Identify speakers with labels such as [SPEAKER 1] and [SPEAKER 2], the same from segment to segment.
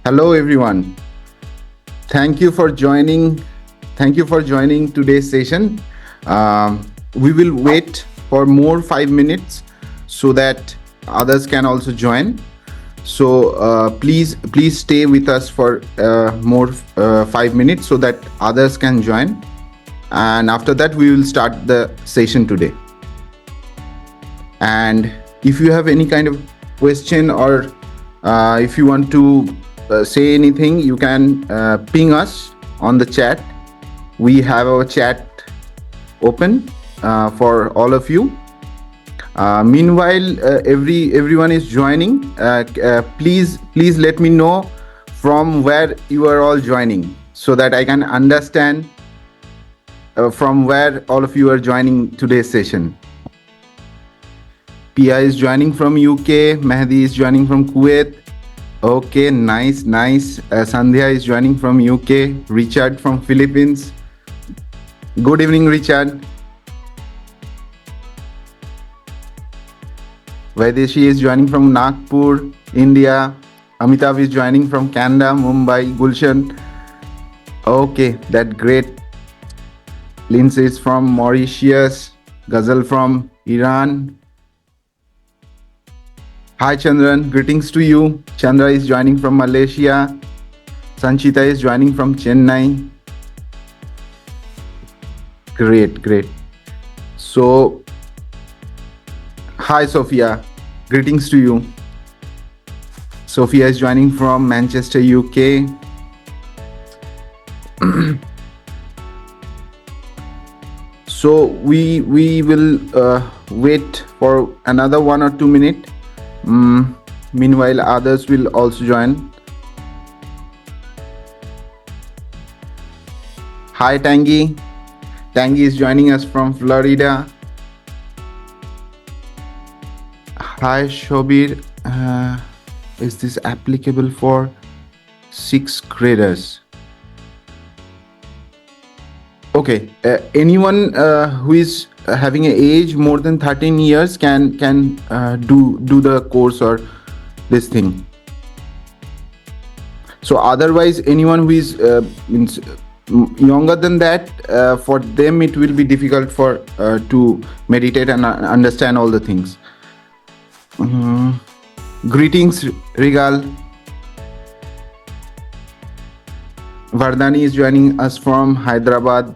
[SPEAKER 1] Hello everyone. Thank you for joining. Thank you for joining today's session. We will wait for more 5 minutes so that others can also join. So please stay with us for more 5 minutes so that others can join. And after that, we will start the session today. And if you have any kind of question or if you want to say anything, you can ping us on the chat. We have our chat open for all of you. Meanwhile, everyone is joining. Please let me know from where you are all joining so that I can understand from where all of you are joining today's session. Pia is joining from UK. Mehdi is joining from Kuwait. Okay, nice. Sandhya is joining from UK. Richard from Philippines. Good evening, Richard. Vaideshi is joining from Nagpur, India. Amitav is joining from Canada, Mumbai, Gulshan. Okay, that's great. Lindsay is from Mauritius. Ghazal from Iran. Hi Chandran, greetings to you. Chandra is joining from Malaysia. Sanchita is joining from Chennai. Great. So, hi Sophia, greetings to you. Sophia is joining from Manchester, UK. So we will wait for another 1 or 2 minutes. Meanwhile, others will also join. Hi Tangi. Tangi is joining us from Florida. Hi Shobir. Is this applicable for 6th graders? Okay. Anyone who is having an age more than 13 years can do the course or this thing. So otherwise, anyone who is means younger than that, for them it will be difficult for to meditate and understand all the things. Greetings, Rigal. Vardhani is joining us from Hyderabad.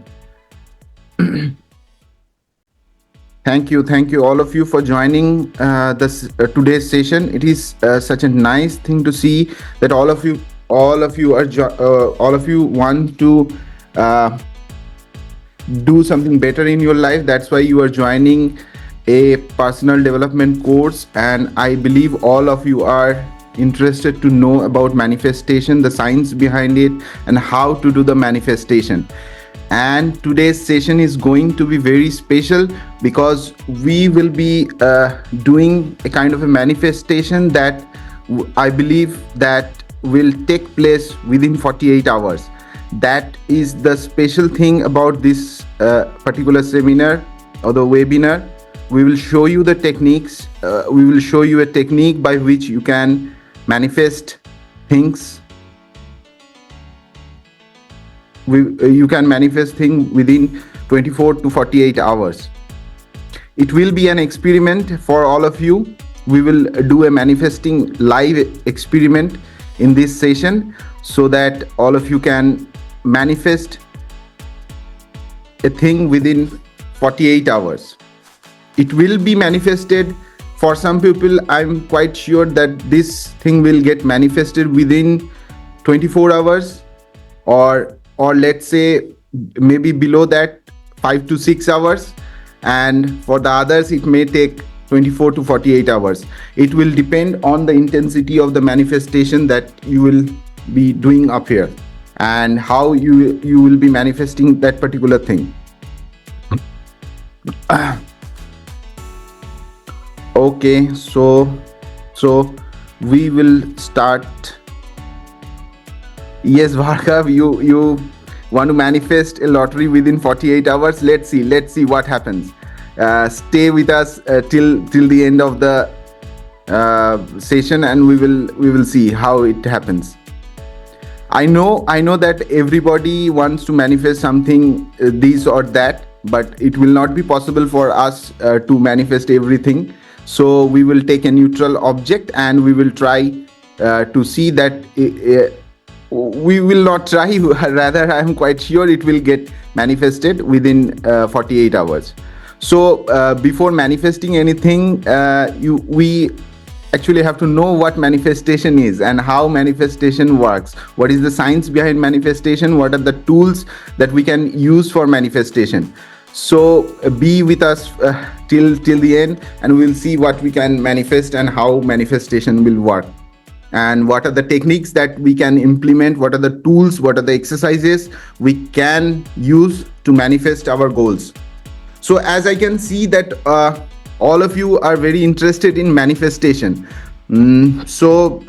[SPEAKER 1] Thank you all of you for joining this today's session. It is such a nice thing to see that all of you want to do something better in your life. That's why you are joining a personal development course, and I believe all of you are interested to know about manifestation, the science behind it, and how to do the manifestation. And today's session is going to be very special because we will be doing a kind of a manifestation that I believe that will take place within 48 hours. That is the special thing about this particular seminar or the webinar. We will show you the techniques. We will show you a technique by which you can manifest things. You can manifest things within 24 to 48 hours. It will be an experiment for all of you. We will do a manifesting live experiment in this session so that all of you can manifest a thing within 48 hours. It will be manifested. For some people, I'm quite sure that this thing will get manifested within 24 hours or let's say maybe below that 5 to 6 hours, and for the others it may take 24 to 48 hours. It will depend on the intensity of the manifestation that you will be doing up here and how you will be manifesting that particular thing. Okay, so we will start. Yes, Bhargav, you want to manifest a lottery within 48 hours. Let's see what happens. Stay with us till the end of the session, and we will see how it happens. I know that everybody wants to manifest something, this or that, but it will not be possible for us to manifest everything. So we will take a neutral object and we will try to see that we will not try, rather I am quite sure it will get manifested within 48 hours. So before manifesting anything, we actually have to know what manifestation is and how manifestation works. What is the science behind manifestation? What are the tools that we can use for manifestation? So be with us till the end, and we'll see what we can manifest and how manifestation will work, and what are the techniques that we can implement, what are the tools, what are the exercises we can use to manifest our goals. So as I can see that all of you are very interested in manifestation. So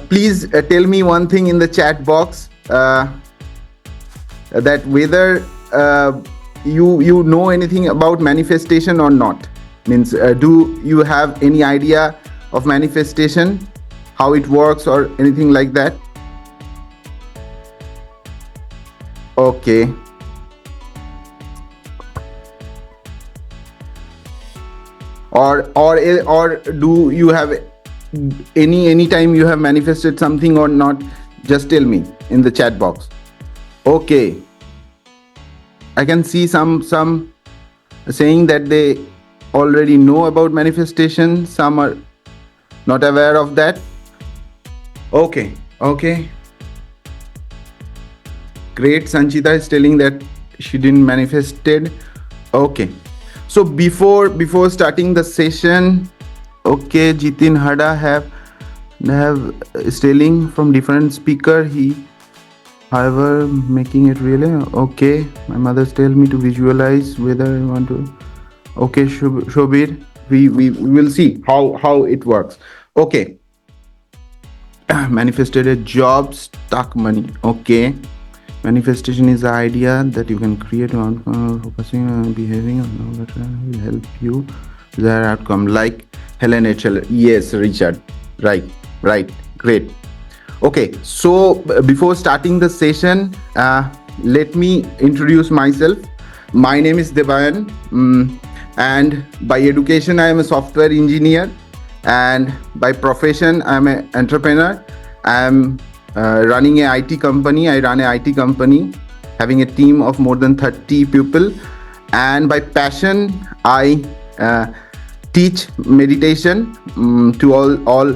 [SPEAKER 1] please tell me one thing in the chat box, that whether you know anything about manifestation or not. Means do you have any idea of manifestation, how it works or anything like that? Okay. Or do you have any time you have manifested something or not? Just tell me in the chat box. Okay, I can see some saying that they already know about manifestation, some are not aware of that. Okay, great. Sanchita is telling that she didn't manifested. Okay, so before starting the session, okay, Jitin Hada have is telling from different speaker, he however making it really okay. My mother's tell me to visualize whether I want to. Okay, Shobir, we will see how it works. Okay, manifested a job, stuck money. Okay, manifestation is the idea that you can create on focusing on behaving on that will help you with that outcome, like Helen H.L. Yes, Richard, right, great. Okay, so before starting the session, let me introduce myself. My name is Debayan, and by education I am a software engineer, and by profession I am an entrepreneur. I am running an IT company. I run an IT company having a team of more than 30 people, and by passion I teach meditation to all.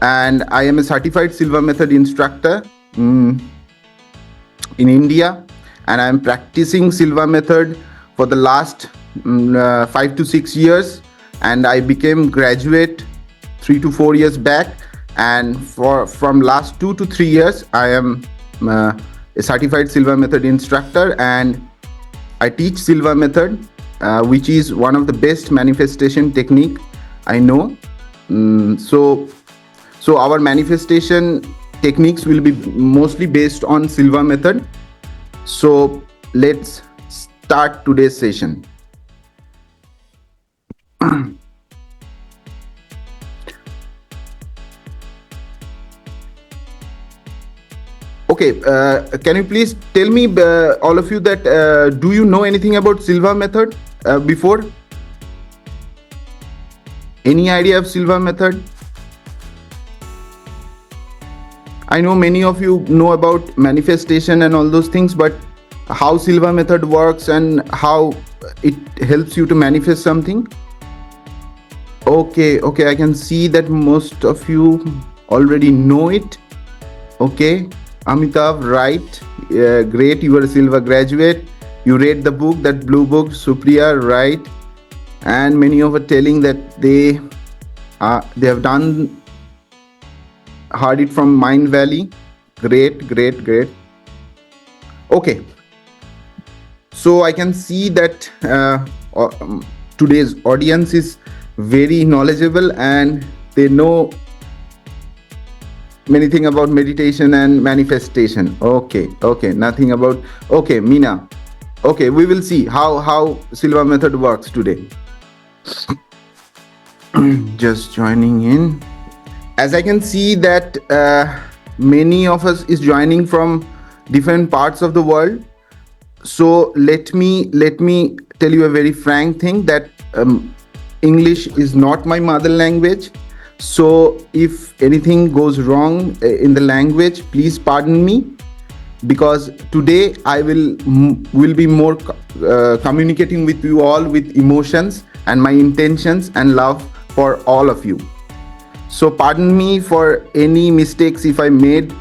[SPEAKER 1] And I am a certified Silva method instructor in India, and I am practicing Silva method for the last 5 to 6 years, and I became graduate 3 to 4 years back, and from last 2 to 3 years I am a certified Silva method instructor, and I teach Silva method, which is one of the best manifestation technique I know. So our manifestation techniques will be mostly based on Silva method. So let's start today's session. Okay, can you please tell me, all of you, that do you know anything about Silva method before? Any idea of Silva method? I know many of you know about manifestation and all those things, but how Silva method works and how it helps you to manifest something? Okay, I can see that most of you already know it. Okay, Amitabh, right, great, you are a Silva graduate, you read the book, that blue book, Supriya, right, and many of are telling that they have heard it from Mind Valley. Great. Okay, so I can see that today's audience is very knowledgeable and they know many things about meditation and manifestation. Okay, nothing about. Okay, Meena. Okay, we will see how Silva method works today. Just joining in. As I can see that many of us is joining from different parts of the world. So let me tell you a very frank thing that English is not my mother language. So if anything goes wrong in the language, please pardon me, because today I will be more communicating with you all with emotions and my intentions and love for all of you. So pardon me for any mistakes if I made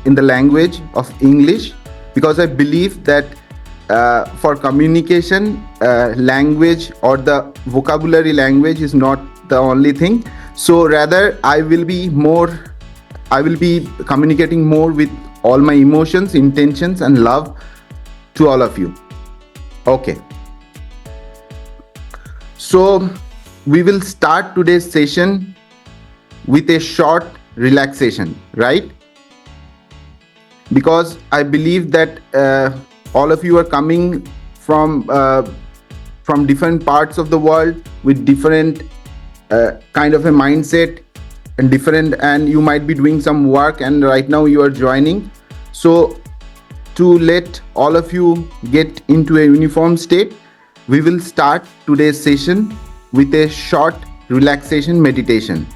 [SPEAKER 1] in the language of English, because I believe that for communication, language or the vocabulary language is not the only thing. So rather I will be communicating more with all my emotions, intentions and love to all of you. Okay. So we will start today's session with a short relaxation, right? Because I believe that all of you are coming from different parts of the world with different kind of a mindset and you might be doing some work and right now you are joining. So to let all of you get into a uniform state, we will start today's session with a short relaxation meditation.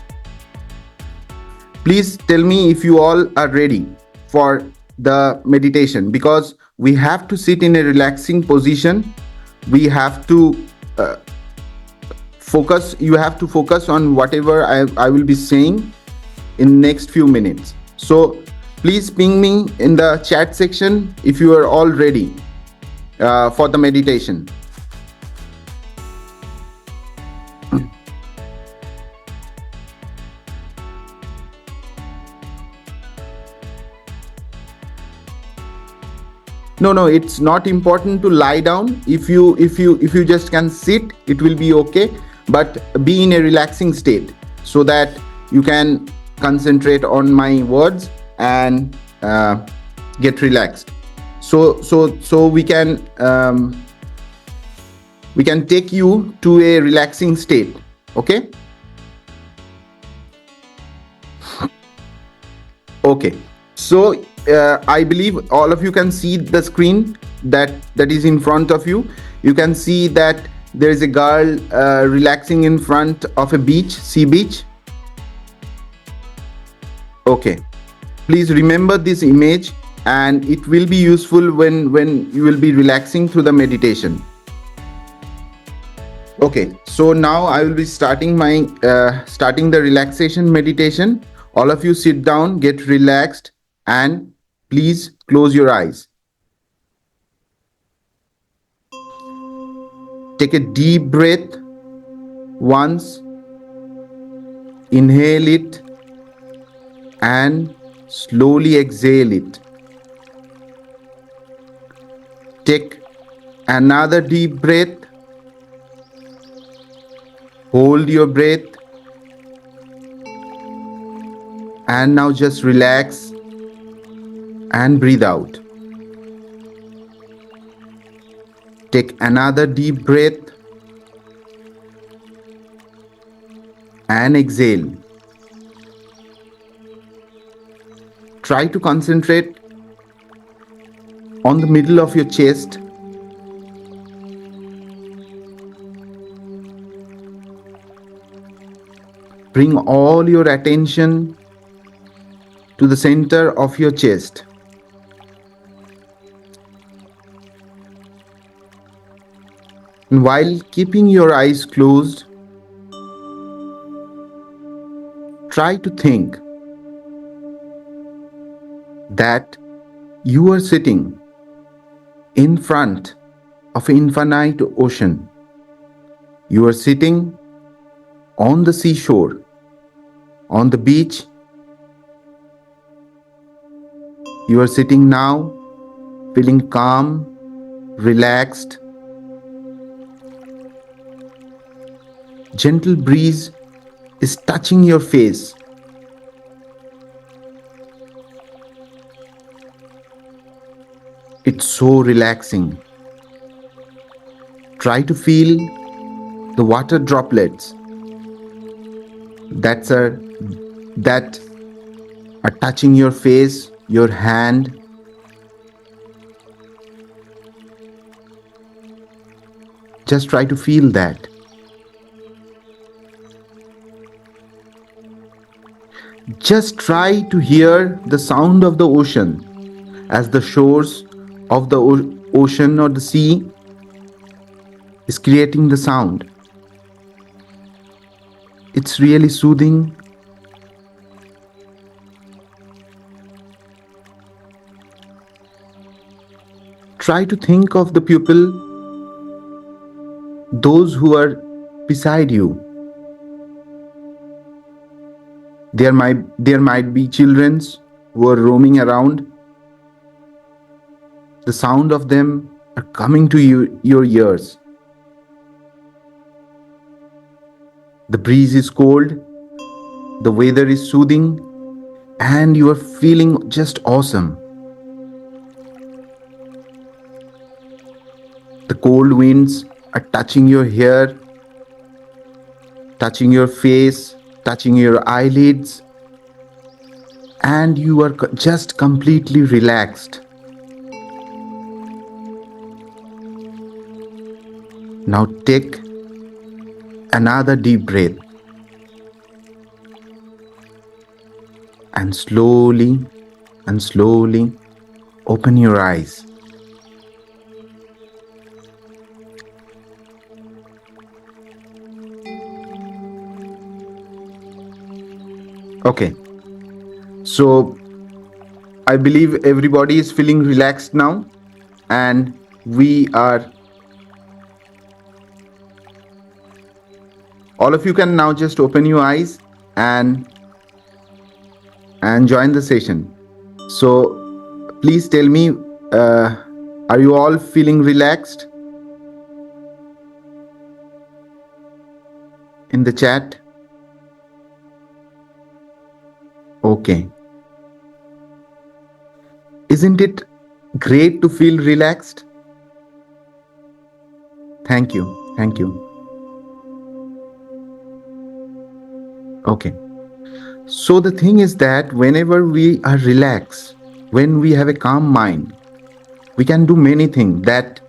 [SPEAKER 1] Please tell me if you all are ready for the meditation, because we have to sit in a relaxing position. We have to focus. You have to focus on whatever I will be saying in next few minutes. So please ping me in the chat section if you are all ready for the meditation. No, it's not important to lie down. If you just can sit, it will be okay, but be in a relaxing state so that you can concentrate on my words and get relaxed. So we can take you to a relaxing state. Okay. So I believe all of you can see the screen that is in front of you. You can see that there is a girl relaxing in front of a beach, sea beach. Okay, please remember this image and it will be useful when you will be relaxing through the meditation. Okay, so now I will be starting the relaxation meditation. All of you sit down, get relaxed, and please close your eyes. Take a deep breath once. Inhale it and slowly exhale it. Take another deep breath. Hold your breath. And now just relax and breathe out. Take another deep breath and exhale. Try to concentrate on the middle of your chest. Bring all your attention to the center of your chest. And while keeping your eyes closed, try to think that you are sitting in front of an infinite ocean. You are sitting on the seashore, on the beach. You are sitting now, feeling calm, relaxed. Gentle breeze is touching your face. It's so relaxing. Try to feel the water droplets that are that are touching your face, your hand. Just try to feel that. Just try to hear the sound of the ocean as the shores of the ocean or the sea is creating the sound. It's really soothing. Try to think of the people, those who are beside you. There might be children who are roaming around. The sound of them are coming to your ears. The breeze is cold, the weather is soothing, and you are feeling just awesome. The cold winds are touching your hair, touching your face, touching your eyelids, and you are just completely relaxed. Now take another deep breath and slowly open your eyes. Okay, so I believe everybody is feeling relaxed now, and all of you can now just open your eyes and join the session. So please tell me, are you all feeling relaxed in the chat? Okay. Isn't it great to feel relaxed? Thank you. Okay. So the thing is that whenever we are relaxed, when we have a calm mind, we can do many things that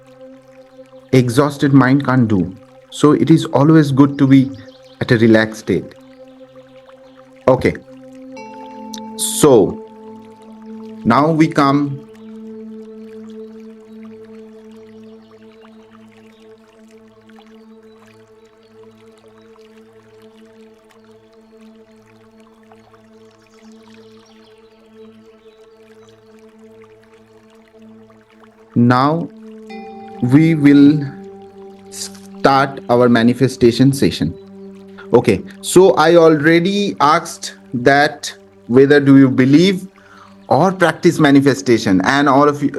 [SPEAKER 1] exhausted mind can't do. So it is always good to be at a relaxed state. Okay. So now we come Now we will start our manifestation session. Okay, so I already asked that whether do you believe or practice manifestation, and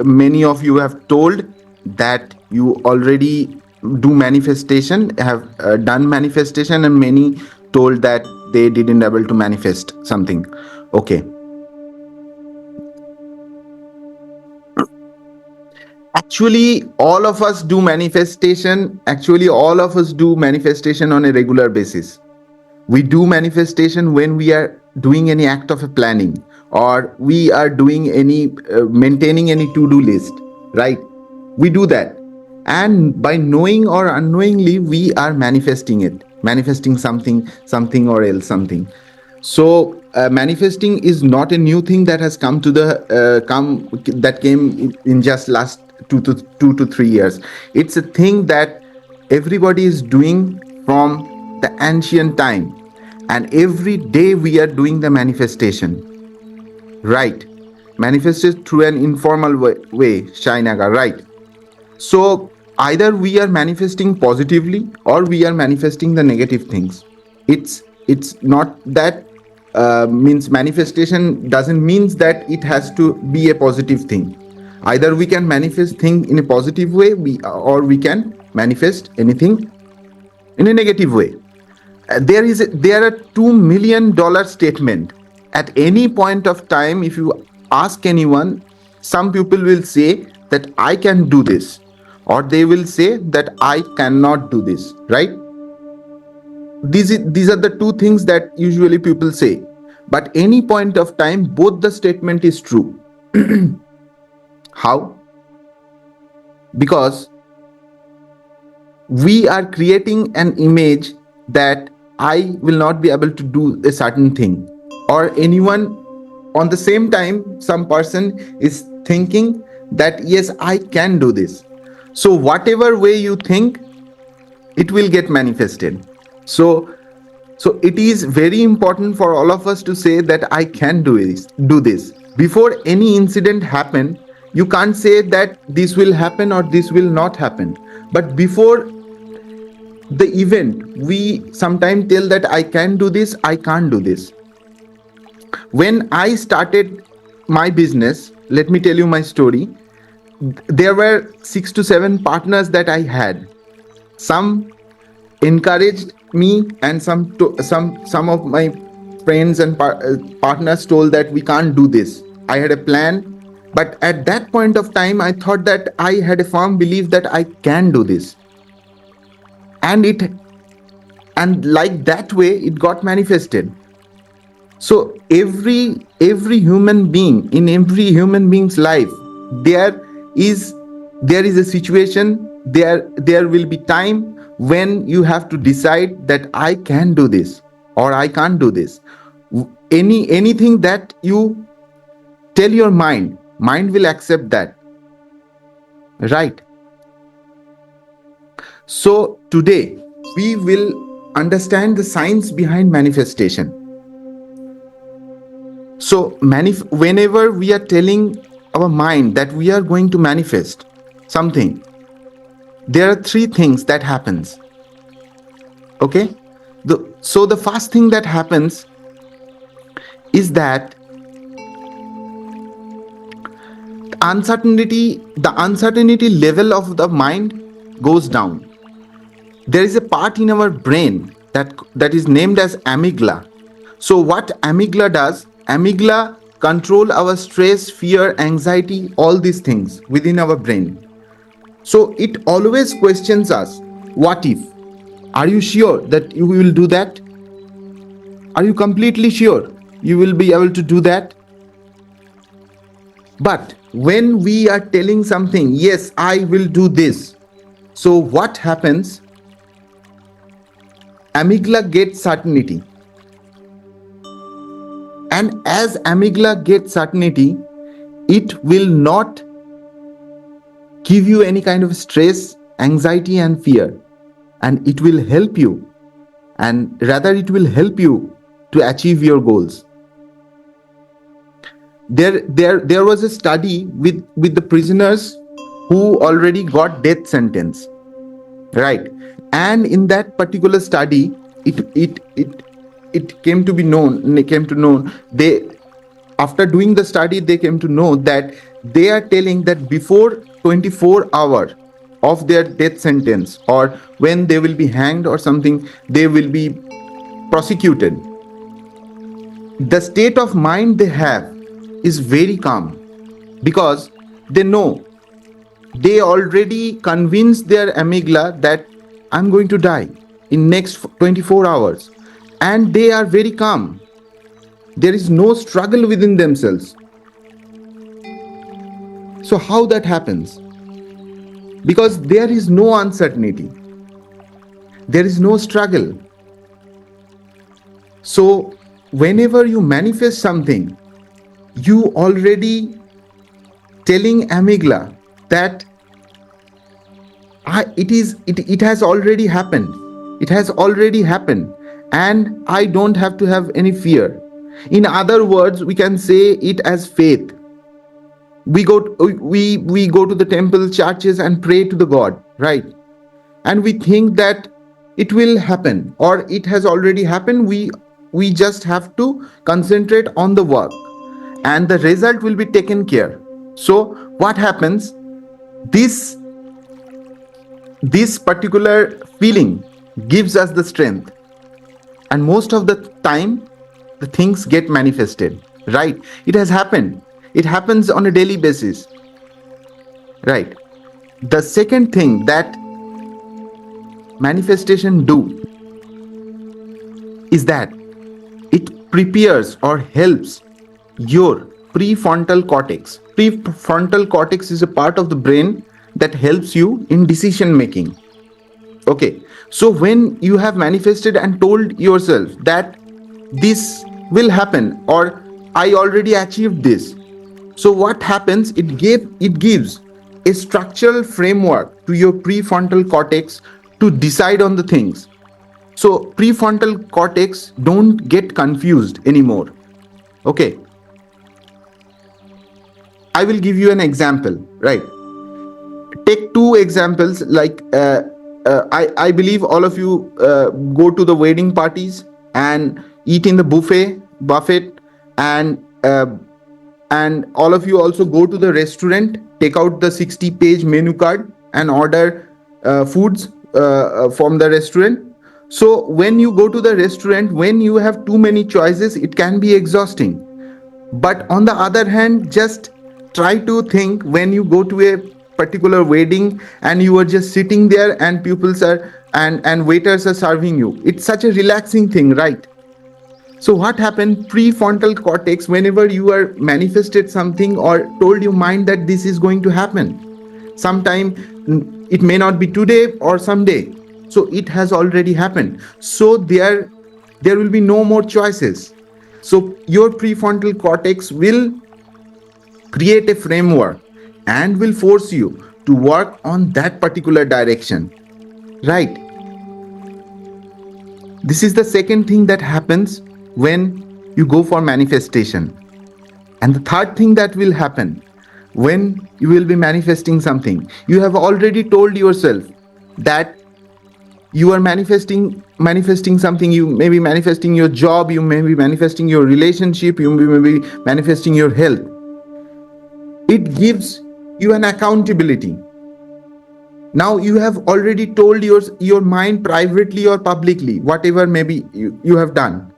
[SPEAKER 1] many of you have told that you already do manifestation, have done manifestation, and many told that they didn't able to manifest something. Okay. Actually, all of us do manifestation. All of us do manifestation on a regular basis. We do manifestation when we are doing any act of a planning, or we are doing any maintaining any to-do list, right? We do that, and by knowing or unknowingly we are manifesting something or else something. So manifesting is not a new thing that has come that came in just last 2 to 3 years. It's a thing that everybody is doing from the ancient time, and every day we are doing the manifestation, right? Manifested through an informal way, Shainaga, right? So either we are manifesting positively or we are manifesting the negative things. It's not that means manifestation doesn't mean that it has to be a positive thing. Either we can manifest thing in a positive way, or we can manifest anything in a negative way. There are $2 million statement. At any point of time, if you ask anyone, some people will say that I can do this, or they will say that I cannot do this, right? These are the two things that usually people say. but any point of time both the statement is true. How? Because we are creating an image that I will not be able to do a certain thing, or anyone on the same time some person is thinking that yes, I can do this. So whatever way you think, it will get manifested. So it is very important for all of us to say that I can do this. Before any incident happen, you can't say that this will happen or this will not happen. But before the event, we sometimes tell that I can do this, I can't do this. When I started my business, let me tell you my story. There were 6 to 7 partners that I had. Some encouraged me, and some of my friends and partners told that we can't do this. I had a plan, but at that point of time I thought that I had a firm belief that I can do this, and like that way it got manifested. So every human being, in every human being's life, there is a situation, there will be time when you have to decide that I can do this or I can't do this. Anything that you tell your mind will accept that, right? So today we will understand the science behind manifestation. So whenever we are telling our mind that we are going to manifest something, there are 3 things that happens. Okay? So the first thing that happens is that the uncertainty level of the mind goes down. There is a part in our brain that is named as amygdala. So what amygdala does, amygdala control our stress, fear, anxiety, all these things within our brain. So it always questions us, what if? Are you sure that you will do that? Are you completely sure you will be able to do that? But when we are telling something, yes, I will do this, so what happens? Amygdala gets certainty. And as amygdala gets certainty, it will not give you any kind of stress, anxiety and fear, and it will help you, and rather it will help you to achieve your goals. There was a study with the prisoners who already got death sentence, right? And in that particular study, it came to know, they, after doing the study, they came to know that they are telling that before 24 hours of their death sentence, or when they will be hanged or something, they will be prosecuted, the state of mind they have is very calm, because they know, they already convinced their amygdala that I'm going to die in next 24 hours, and they are very calm. There is no struggle within themselves. So how that happens? Because there is no uncertainty, there is no struggle. So whenever you manifest something, you already telling amygdala that it has already happened. It has already happened, and I don't have to have any fear. In other words, we can say it as faith. We go to the temple, churches, and pray to the God, right? And we think that it will happen, or it has already happened. We just have to concentrate on the work, and the result will be taken care. So what happens? This particular feeling gives us the strength, and most of the time the things get manifested, right? It has happened. It happens on a daily basis, right? The second thing that manifestation do is that prepares or helps your prefrontal cortex. Prefrontal cortex is a part of the brain that helps you in decision making. Okay, so when you have manifested and told yourself that this will happen or I already achieved this, so what happens? It gives a structural framework to your prefrontal cortex to decide on the things. So prefrontal cortex don't get confused anymore. Okay, I will give you an example, right? Take two examples. Like I believe all of you go to the wedding parties and eat in the buffet, and all of you also go to the restaurant, take out the 60-page menu card and order foods from the restaurant. So when you go to the restaurant, when you have too many choices, it can be exhausting. But on the other hand, just try to think when you go to a particular wedding and you are just sitting there and pupils are and waiters are serving you. It's such a relaxing thing, right? So what happened? Prefrontal cortex, whenever you are manifested something or told your mind that this is going to happen, sometime it may not be today or someday. So it has already happened. So there will be no more choices. So your prefrontal cortex will create a framework and will force you to work on that particular direction, right? This is the second thing that happens when you go for manifestation. And the third thing that will happen when you will be manifesting something, you have already told yourself that you are manifesting something. You may be manifesting your job, you may be manifesting your relationship, you may be manifesting your health. It gives you an accountability. Now you have already told your mind privately or publicly, whatever maybe you have done.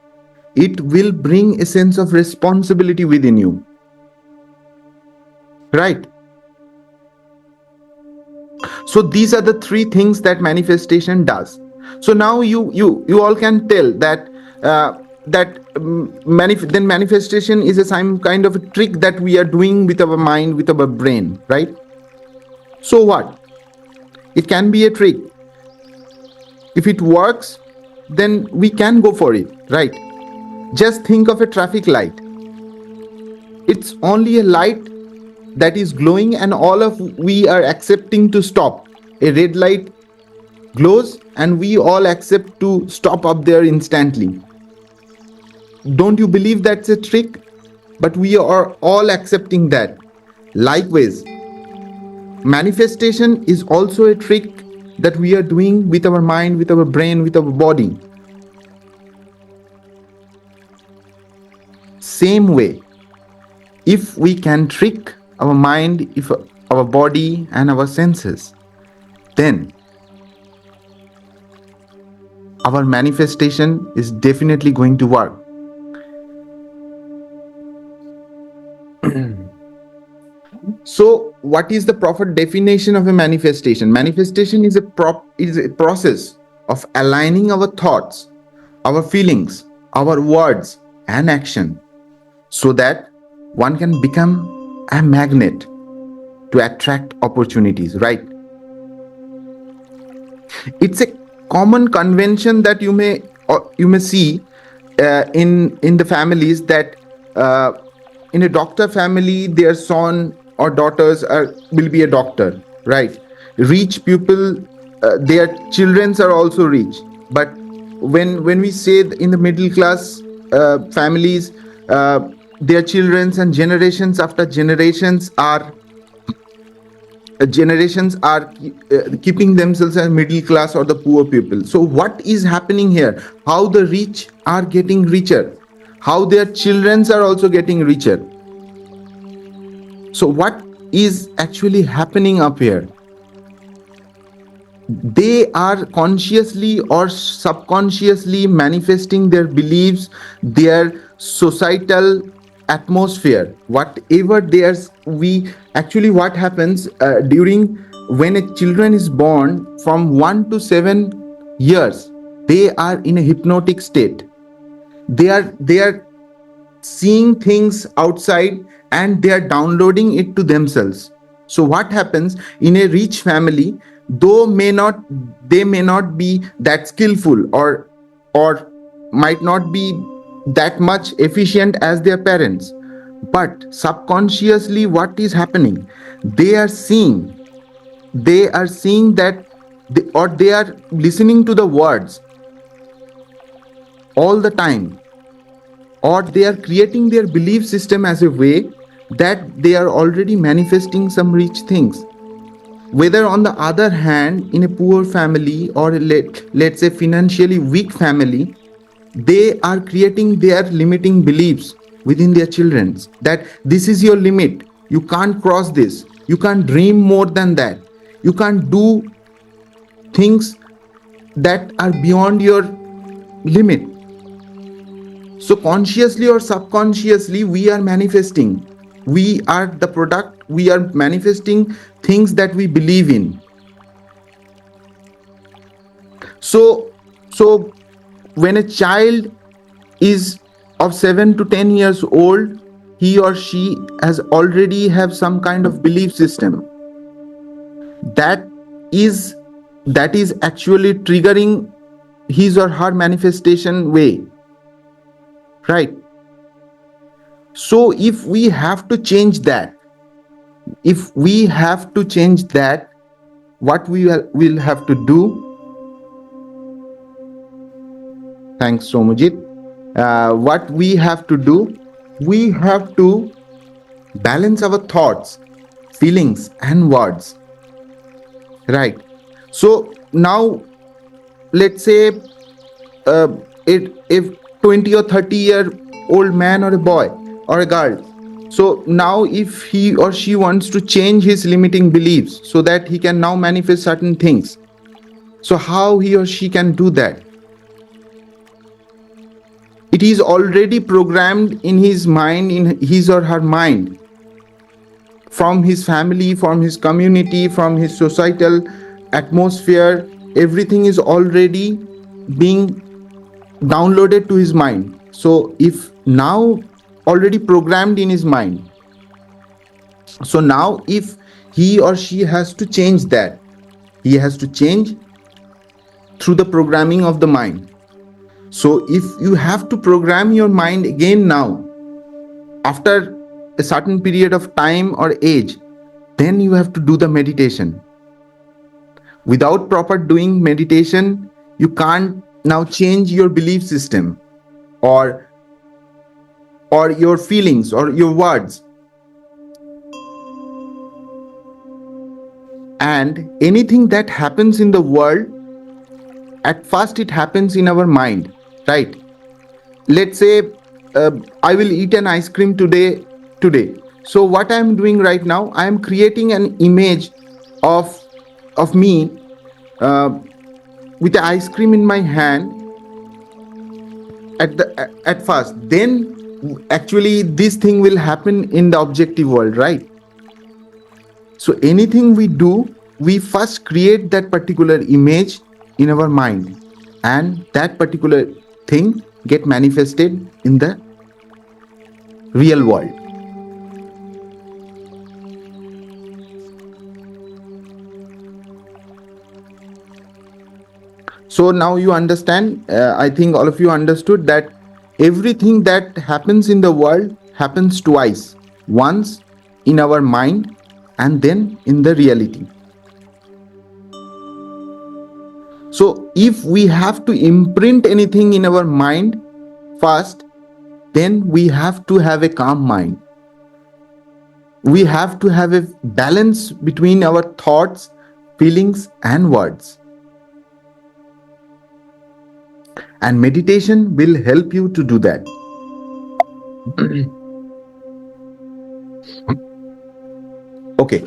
[SPEAKER 1] It will bring a sense of responsibility within you, right? So these are the three things that manifestation does. So now you all can tell that then manifestation is some kind of a trick that we are doing with our mind, with our brain, right? So what? It can be a trick. If it works, then we can go for it, right? Just think of a traffic light. It's only a light that is glowing and we are accepting to stop. A red light glows and we all accept to stop up there instantly. Don't you believe that's a trick? But we are all accepting that. Likewise, manifestation is also a trick that we are doing with our mind, with our brain, with our body. Same way, if we can trick our mind, if our body and our senses, then our manifestation is definitely going to work. So what is the proper definition of a manifestation? Manifestation is a process of aligning our thoughts, our feelings, our words and action so that one can become a magnet to attract opportunities, right? It's a common convention that you may see in the families that in a doctor family, their son or daughters will be a doctor, right? Rich people, their children are also rich. But when we say in the middle class families, their children and generations after generations are keeping themselves as middle class or the poor people. So what is happening here? How the rich are getting richer, how their children are also getting richer. So what is actually happening up here? They are consciously or subconsciously manifesting their beliefs, their societal atmosphere, whatever there's what happens during when a children is born from 1 to 7 years, they are in a hypnotic state. They are seeing things outside and they are downloading it to themselves. So what happens in a rich family, though they may not be that skillful or might not be that much efficient as their parents, but subconsciously what is happening, they are seeing that they are listening to the words all the time, or they are creating their belief system as a way that they are already manifesting some rich things. Whether on the other hand, in a poor family or let's say financially weak family, they are creating their limiting beliefs within their children, that this is your limit, you can't cross this, you can't dream more than that, you can't do things that are beyond your limit. So consciously or subconsciously, we are manifesting. We are the product. We are manifesting things that we believe in. So when a child is of 7 to 10 years old, he or she has already have some kind of belief system that is actually triggering his or her manifestation way. Right. So if we have to change that, what we will have to do? Thanks, Somajit. What we have to do? We have to balance our thoughts, feelings, and words. Right. So now, let's say if 20 or 30-year-old man or a boy or a girl, so now if he or she wants to change his limiting beliefs so that he can now manifest certain things, so how he or she can do that? It is already programmed in his mind, in his or her mind, from his family, from his community, from his societal atmosphere. Everything is already being downloaded to his mind. So if now already programmed in his mind, so now if he or she has to change that, he has to change through the programming of the mind. So if you have to program your mind again now, after a certain period of time or age, then you have to do the meditation. Without proper doing meditation, you can't now change your belief system or your feelings or your words. And anything that happens in the world, at first it happens in our mind, right? Let's say I will eat an ice cream today. So what I am doing right now, I am creating an image of me with the ice cream in my hand at first. Then actually this thing will happen in the objective world, right? So anything we do, we first create that particular image in our mind, and that particular thing get manifested in the real world. So now you understand, I think all of you understood that everything that happens in the world happens twice. Once in our mind and then in the reality. So if we have to imprint anything in our mind first, then we have to have a calm mind. We have to have a balance between our thoughts, feelings, and words. And meditation will help you to do that. Okay,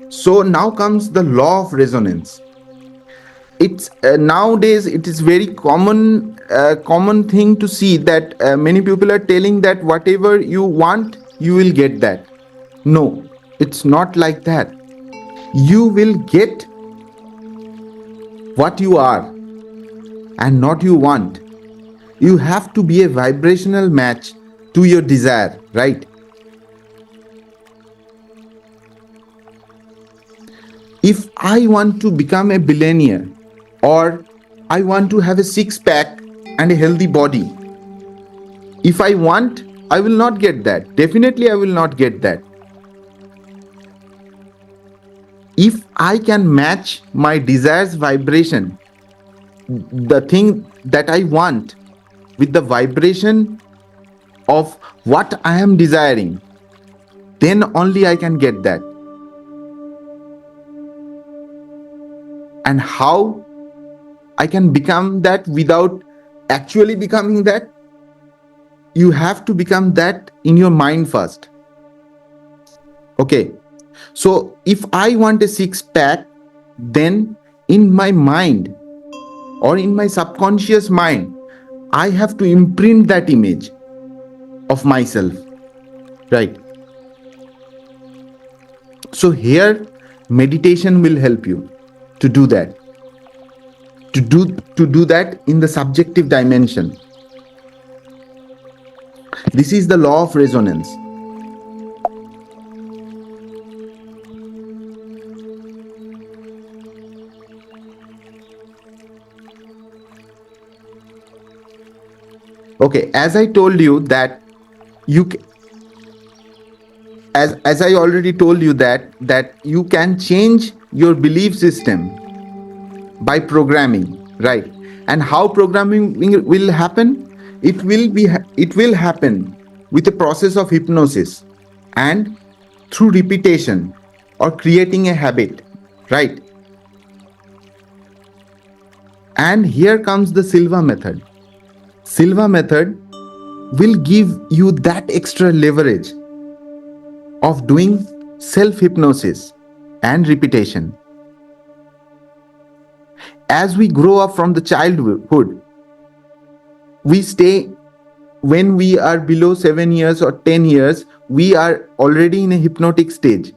[SPEAKER 1] so now comes the law of resonance. It's nowadays it is very common thing to see that many people are telling that whatever you want, you will get that. No, it's not like that. You will get what you are and not you want. You have to be a vibrational match to your desire, right? If I want to become a billionaire, or I want to have a six-pack and a healthy body, if I want, I will not get that. Definitely I will not get that. If I can match my desires vibration, the thing that I want, with the vibration of what I am desiring, then only I can get that. And how I can become that without actually becoming that? You have to become that in your mind first. Okay, so if I want a six-pack, then in my mind or in my subconscious mind, I have to imprint that image of myself, right? So here meditation will help you to do that, to do that in the subjective dimension. This is the law of resonance. Okay, as I told you that you as I already told you that you can change your belief system by programming, right? And how programming will happen? It will happen with a process of hypnosis and through repetition or creating a habit, right? And here comes the Silva method. Silva method will give you that extra leverage of doing self-hypnosis and repetition. As we grow up from the childhood, we stay, when we are below 7 years or 10 years, we are already in a hypnotic stage,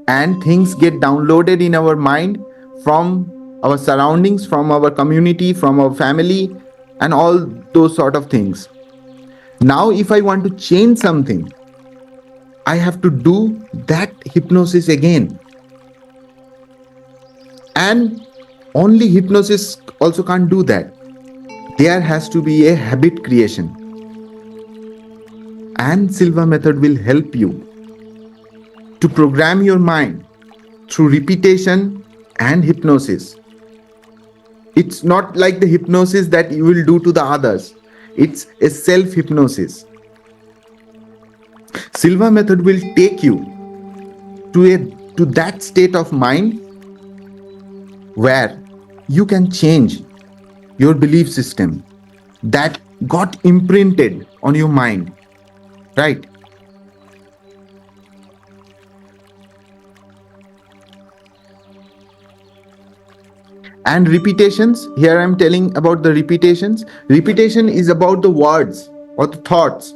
[SPEAKER 1] and things get downloaded in our mind from our surroundings, from our community, from our family, and all those sort of things. Now, if I want to change something, I have to do that hypnosis again. And only hypnosis also can't do that. There has to be a habit creation. And Silva method will help you to program your mind through repetition and hypnosis. It's not like the hypnosis that you will do to the others. It's a self-hypnosis. Silva method will take you to that state of mind where you can change your belief system that got imprinted on your mind, right? And repetitions, here I am telling about the repetitions. Repetition is about the words or the thoughts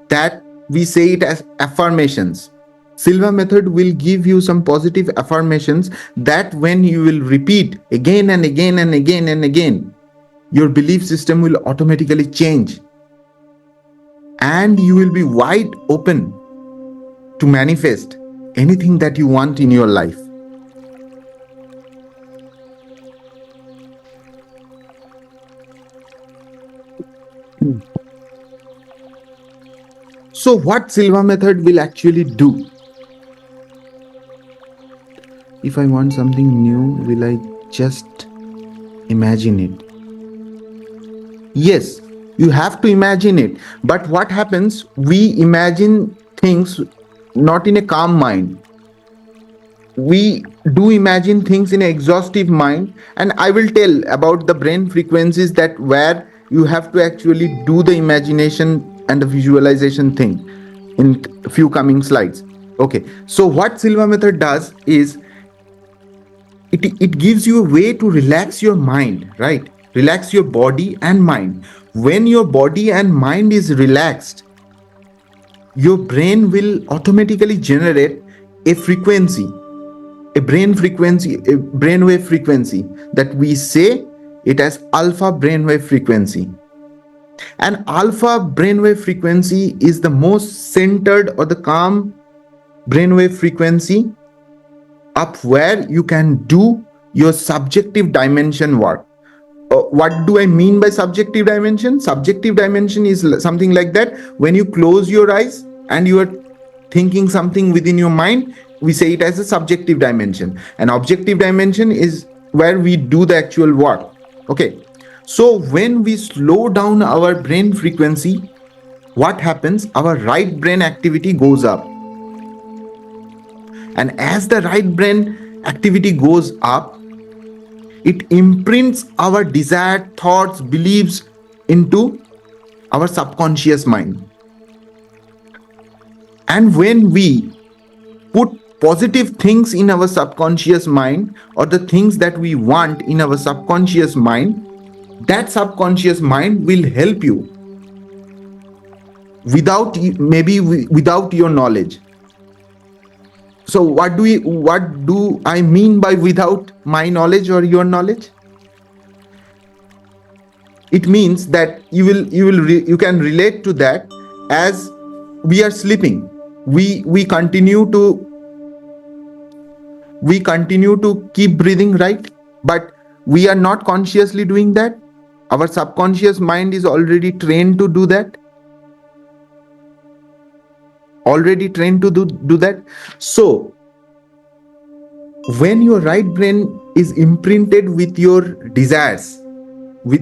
[SPEAKER 1] that we say it as affirmations. Silva method will give you some positive affirmations that when you will repeat again and again and again and again, your belief system will automatically change. And you will be wide open to manifest anything that you want in your life. So what Silva method will actually do? If I want something new, will I just imagine it? Yes, you have to imagine it. But what happens? We imagine things not in a calm mind. We do imagine things in an exhaustive mind, and I will tell about the brain frequencies that where you have to actually do the imagination and the visualization thing in a few coming slides. Okay, so what Silva method does is it gives you a way to relax your mind, right? Relax your body and mind. When your body and mind is relaxed, your brain will automatically generate a frequency, a brainwave frequency that we say it as alpha brainwave frequency. And alpha brainwave frequency is the most centered or the calm brainwave frequency, up where you can do your subjective dimension work. What do I mean by subjective dimension? Subjective dimension is something like that. When you close your eyes and you are thinking something within your mind, we say it as a subjective dimension. And objective dimension is where we do the actual work. Okay. So when we slow down our brain frequency, what happens? Our right brain activity goes up. And as the right brain activity goes up, it imprints our desired thoughts, beliefs into our subconscious mind. And when we put positive things in our subconscious mind, or the things that we want in our subconscious mind, that subconscious mind will help you without your knowledge. So what do I mean by without my knowledge or your knowledge? It means that you can relate to that. As we are sleeping, we continue to keep breathing, right? But we are not consciously doing that. Our subconscious mind is already trained to do that. So when your right brain is imprinted with your desires, with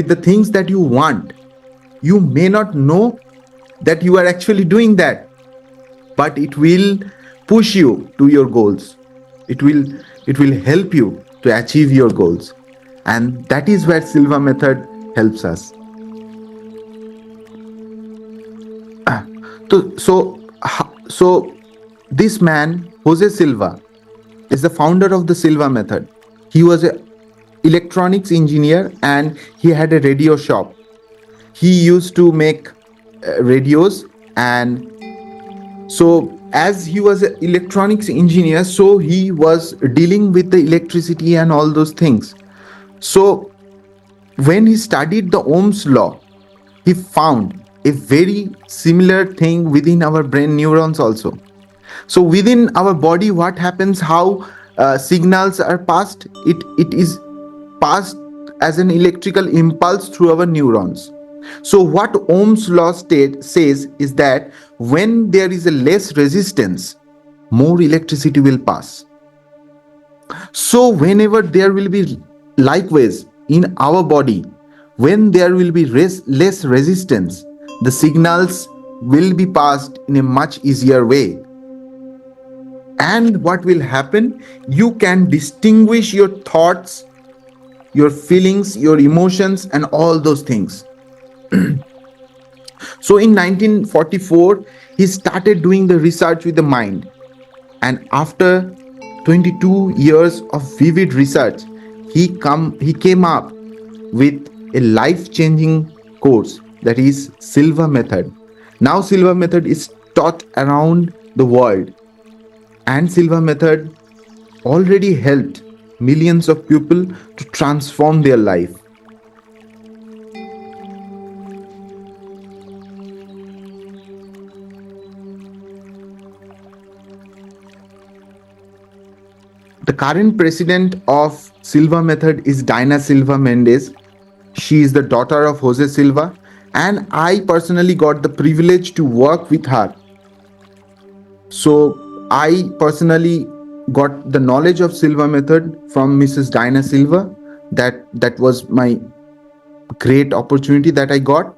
[SPEAKER 1] the things that you want, you may not know that you are actually doing that, but it will push you to your goals. It will help you to achieve your goals. And that is where Silva method helps us. So this man, Jose Silva, is the founder of the Silva method. He was an electronics engineer and he had a radio shop. He used to make radios, and so as he was an electronics engineer, so he was dealing with the electricity and all those things. So when he studied the Ohm's law, he found a very similar thing within our brain neurons also. So within our body, what happens, how signals are passed? It is passed as an electrical impulse through our neurons. So what Ohm's law says is that when there is a less resistance, more electricity will pass. So whenever there will be, likewise in our body, when there will be less resistance, the signals will be passed in a much easier way. And what will happen? You can distinguish your thoughts, your feelings, your emotions, and all those things. So in 1944, he started doing the research with the mind. And after 22 years of vivid research, he came up with a life-changing course, that is Silva method. Now Silva method is taught around the world. And Silva method already helped millions of people to transform their life. The current president of Silva method is 𝗳𝗂𝗍 She is the daughter of Jose Silva, and I personally got the privilege to work with her. So I personally got the knowledge of Silva method from Mrs. 𝗳𝗂𝗍. That was my great opportunity that I got.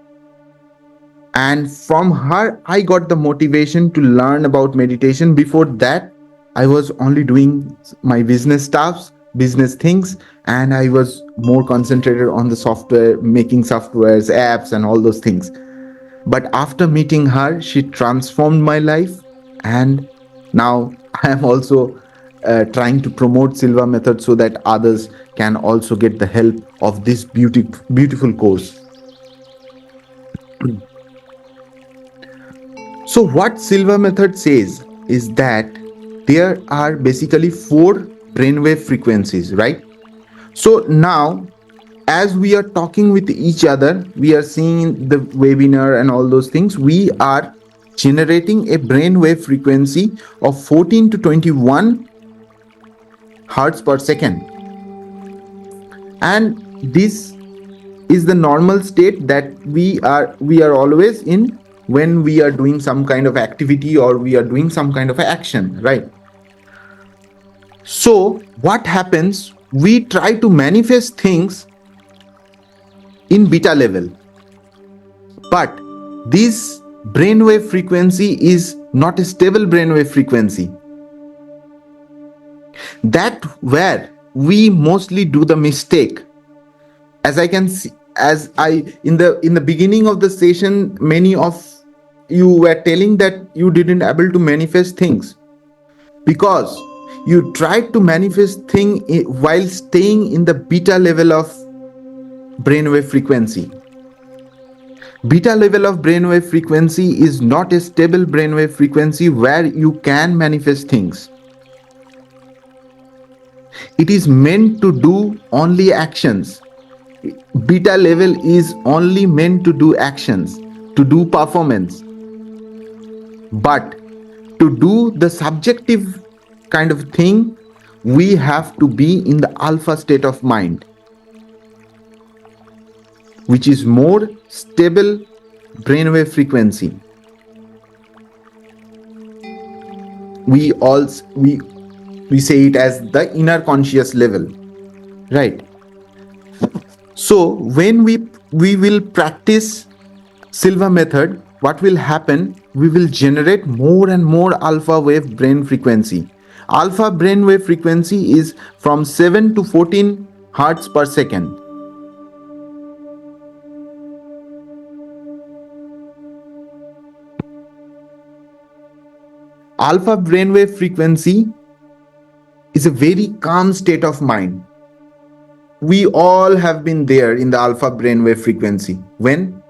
[SPEAKER 1] And from her, I got the motivation to learn about meditation. Before that, I was only doing my business things, and I was more concentrated on the software, making softwares, apps, and all those things. But after meeting her, she transformed my life, and now I am also trying to promote Silva method so that others can also get the help of this beautiful course. So what Silva method says is that there are basically 4 brainwave frequencies, right? So now as we are talking with each other, we are seeing the webinar and all those things, we are generating a brainwave frequency of 14 to 21 hertz per second. And this is the normal state that we are always in when we are doing some kind of activity or we are doing some kind of action, right? So what happens, we try to manifest things in beta level, but this brainwave frequency is not a stable brainwave frequency. That where we mostly do the mistake. As I can see, as I in the beginning of the session, many of you were telling that you didn't able to manifest things because you tried to manifest thing while staying in the beta level of brainwave frequency. Beta level of brainwave frequency is not a stable brainwave frequency where you can manifest things. It is meant to do only actions. Beta level is only meant to do actions, to do performance. But to do the subjective kind of thing, we have to be in the alpha state of mind, which is more stable brainwave frequency. We say it as the inner conscious level, right? So when we will practice Silva method, what will happen? We will generate more and more alpha wave brain frequency. Alpha brain wave frequency is from 7 to 14 hertz per second. Alpha brainwave frequency is a very calm state of mind. We all have been there in the alpha brainwave frequency. When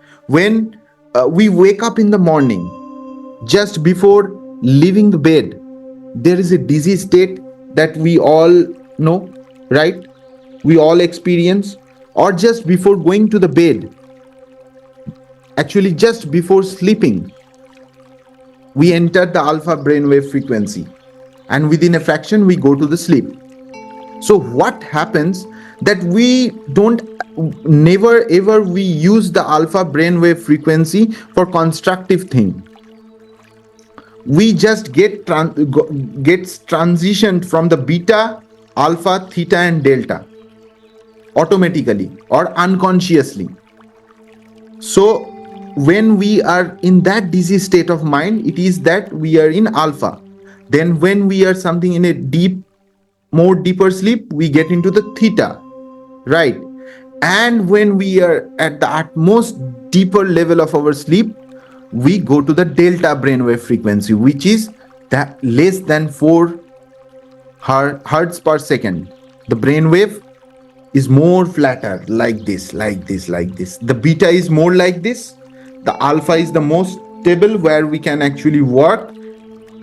[SPEAKER 1] we wake up in the morning, just before leaving the bed, there is a dizzy state that we all know, right? We all experience. Or just before going to the bed, actually just before sleeping, we enter the alpha brainwave frequency, and within a fraction we go to the sleep. So what happens that we never ever we use the alpha brainwave frequency for constructive thing. We just gets transitioned from the beta, alpha, theta and delta automatically or unconsciously. So when we are in that dizzy state of mind, it is that we are in alpha. Then when we are something in a more deeper sleep, we get into the theta, right? And when we are at the utmost deeper level of our sleep, we go to the delta brainwave frequency, which is that less than 4 hertz per second. The brainwave is more flatter, like this, like this, like this. The beta is more like this. The alpha is the most stable, where we can actually work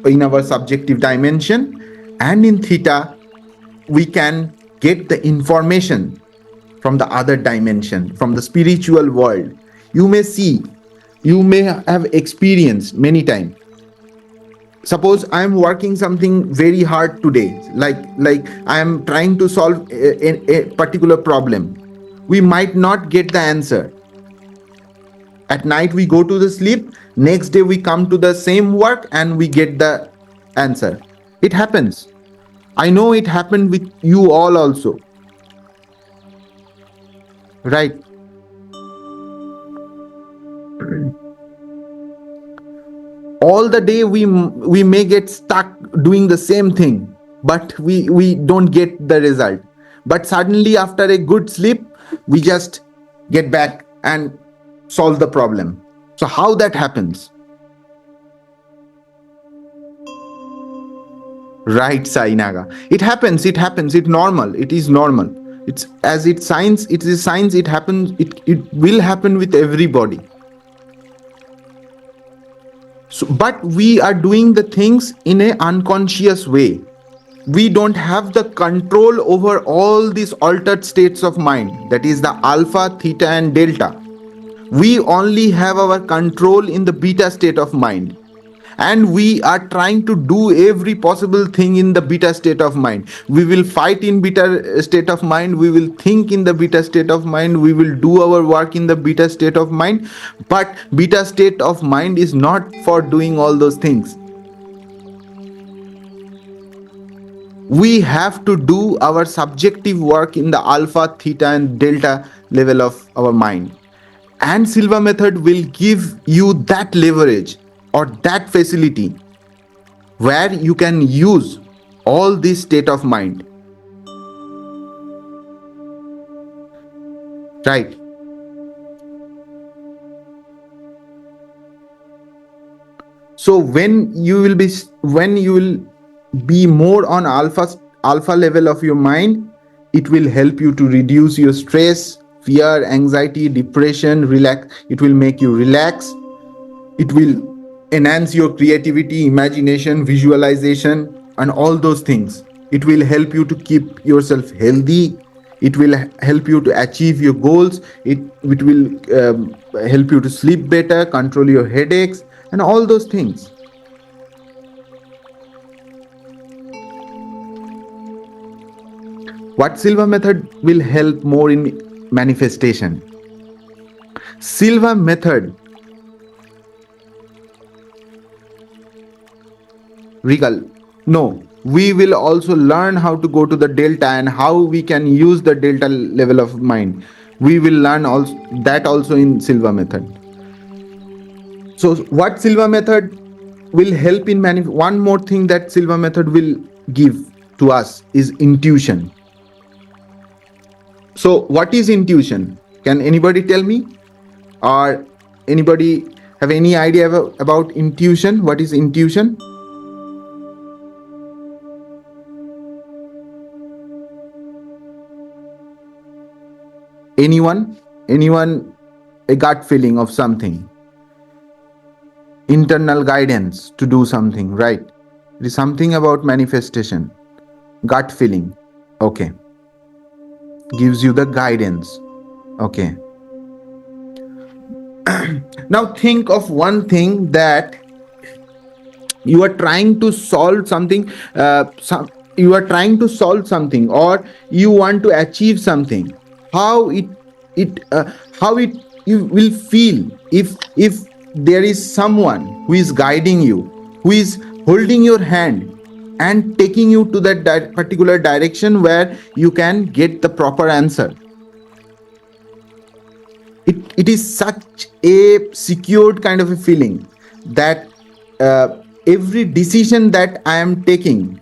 [SPEAKER 1] in our subjective dimension, and in theta we can get the information from the other dimension, from the spiritual world. You may have experienced many times. Suppose I am working something very hard today, like I am trying to solve a particular problem. We might not get the answer. At night we go to the sleep, next day we come to the same work and we get the answer. It happens. I know it happened with you all also, right? All the day we may get stuck doing the same thing, but we don't get the result. But suddenly after a good sleep, we just get back and solve the problem. So how that happens? Right, Sainaga. It happens. It's normal. It is normal. It's as it science. It is science. It happens. It will happen with everybody. So, but we are doing the things in an unconscious way. we don't have the control over all these altered states of mind, that is the alpha, theta and delta. We only have our control in the beta state of mind, and we are trying to do every possible thing in the beta state of mind. We will fight in beta state of mind, we will think in the beta state of mind, we will do our work in the beta state of mind, but beta state of mind is not for doing all those things. We have to do our subjective work in the alpha, theta and delta level of our mind. And Silva method will give you that leverage or that facility where you can use all this state of mind. Right. So when you will be more on alpha level of your mind, it will help you to reduce your stress, fear, anxiety, depression, it will make you relax. It will enhance your creativity, imagination, visualization, and all those things. It will help you to keep yourself healthy. It will help you to achieve your goals. It will help you to sleep better, control your headaches, and all those things. What Silva method will help more in manifestation? Silva method, Regal, no, we will also learn how to go to the delta and how we can use the delta level of mind. We will learn also that also in Silva method. So what Silva method will help in one more thing that Silva method will give to us is intuition. So what is intuition? Can anybody tell me? Or anybody have any idea about intuition? What is intuition? Anyone? A gut feeling of something, internal guidance to do something, right? It is something about manifestation. Gut feeling, okay, gives you the guidance. Okay. Now think of one thing that you are trying to solve something, you are trying to solve something, or you want to achieve something. How you will feel if there is someone who is guiding you, who is holding your hand and taking you to that particular direction where you can get the proper answer. It is such a secured kind of a feeling that every decision that I am taking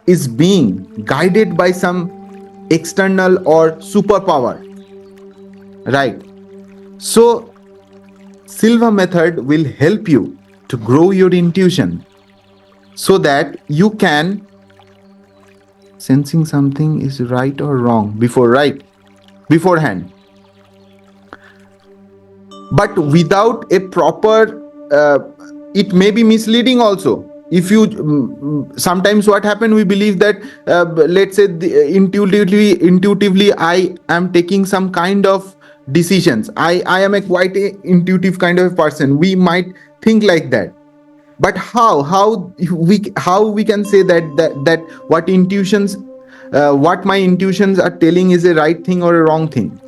[SPEAKER 1] is being guided by some external or superpower, right? So Silva method will help you to grow your intuition so that you can sensing something is right or wrong beforehand, but without a proper it may be misleading also. If you sometimes what happen, we believe that let's say intuitively I am taking some kind of decisions. I am a quite a intuitive kind of a person. We might think like that, but how we can say that what intuitions what my intuitions are telling is a right thing or a wrong thing?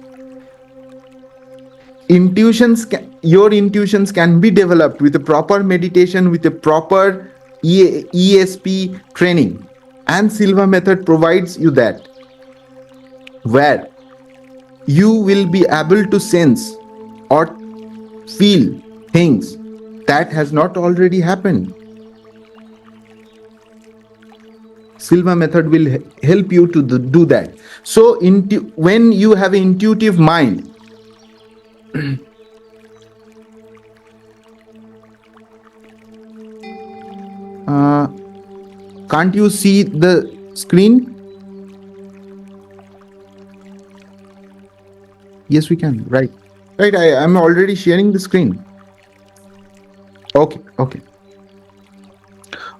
[SPEAKER 1] Your intuitions can be developed with a proper meditation, with a proper ESP training, and Silva method provides you that, where you will be able to sense or feel things that has not already happened. Silva method will help you to do that. So when you have an intuitive mind, can't you see the screen? Yes, we can. Right. I'm already sharing the screen. Okay.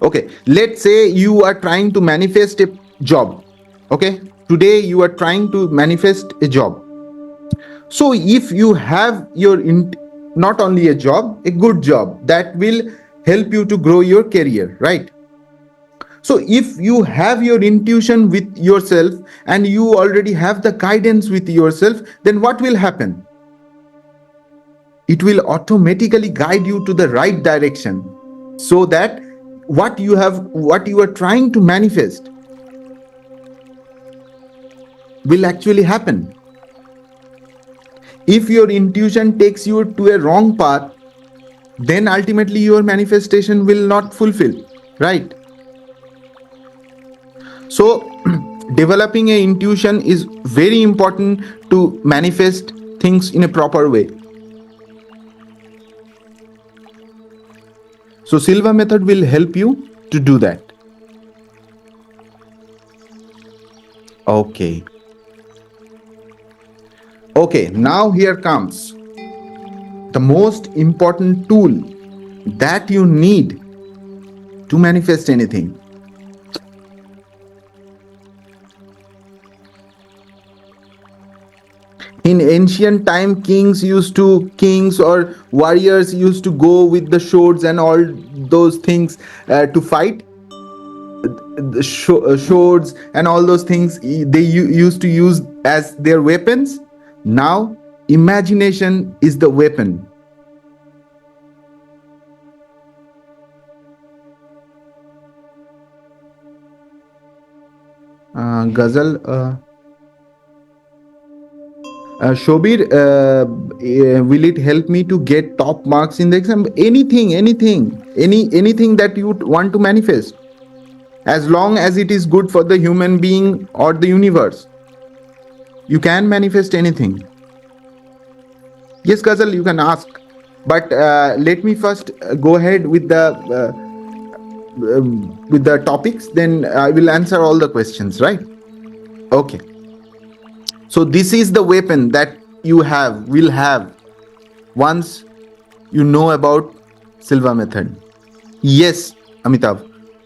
[SPEAKER 1] Okay, let's say you are trying to manifest a job. Okay, today you are trying to manifest a job. So if you have not only a job, a good job that will help you to grow your career, right? So if you have your intuition with yourself and you already have the guidance with yourself, then what will happen? It will automatically guide you to the right direction, so that what you are trying to manifest will actually happen. If your intuition takes you to a wrong path, then ultimately your manifestation will not fulfill, right? So developing a intuition is very important to manifest things in a proper way. So Silva method will help you to do that. Okay. Okay, now here comes the most important tool that you need to manifest anything. In ancient time, kings or warriors used to go with the swords and all those things to fight. The swords and all those things they used to use as their weapons. Now, imagination is the weapon. 𝗳𝗃𝗍𝗃. 𝗂𝗍𝗃, will it help me to get top marks in the exam? Anything that you want to manifest, as long as it is good for the human being or the universe, you can manifest anything. Yes, Ghazal, you can ask, but let me first go ahead with the topics, then I will answer all the questions, right? Okay. So this is the weapon that you will have once you know about Silva method. Yes, Amitav,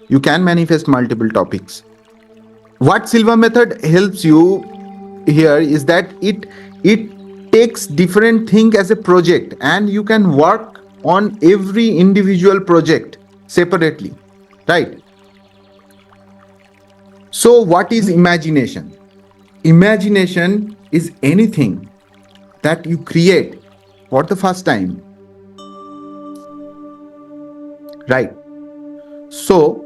[SPEAKER 1] you can manifest multiple topics. What Silva method helps you here is that it takes different things as a project, and you can work on every individual project separately, right? So what is imagination? Imagination is anything that you create for the first time, right? So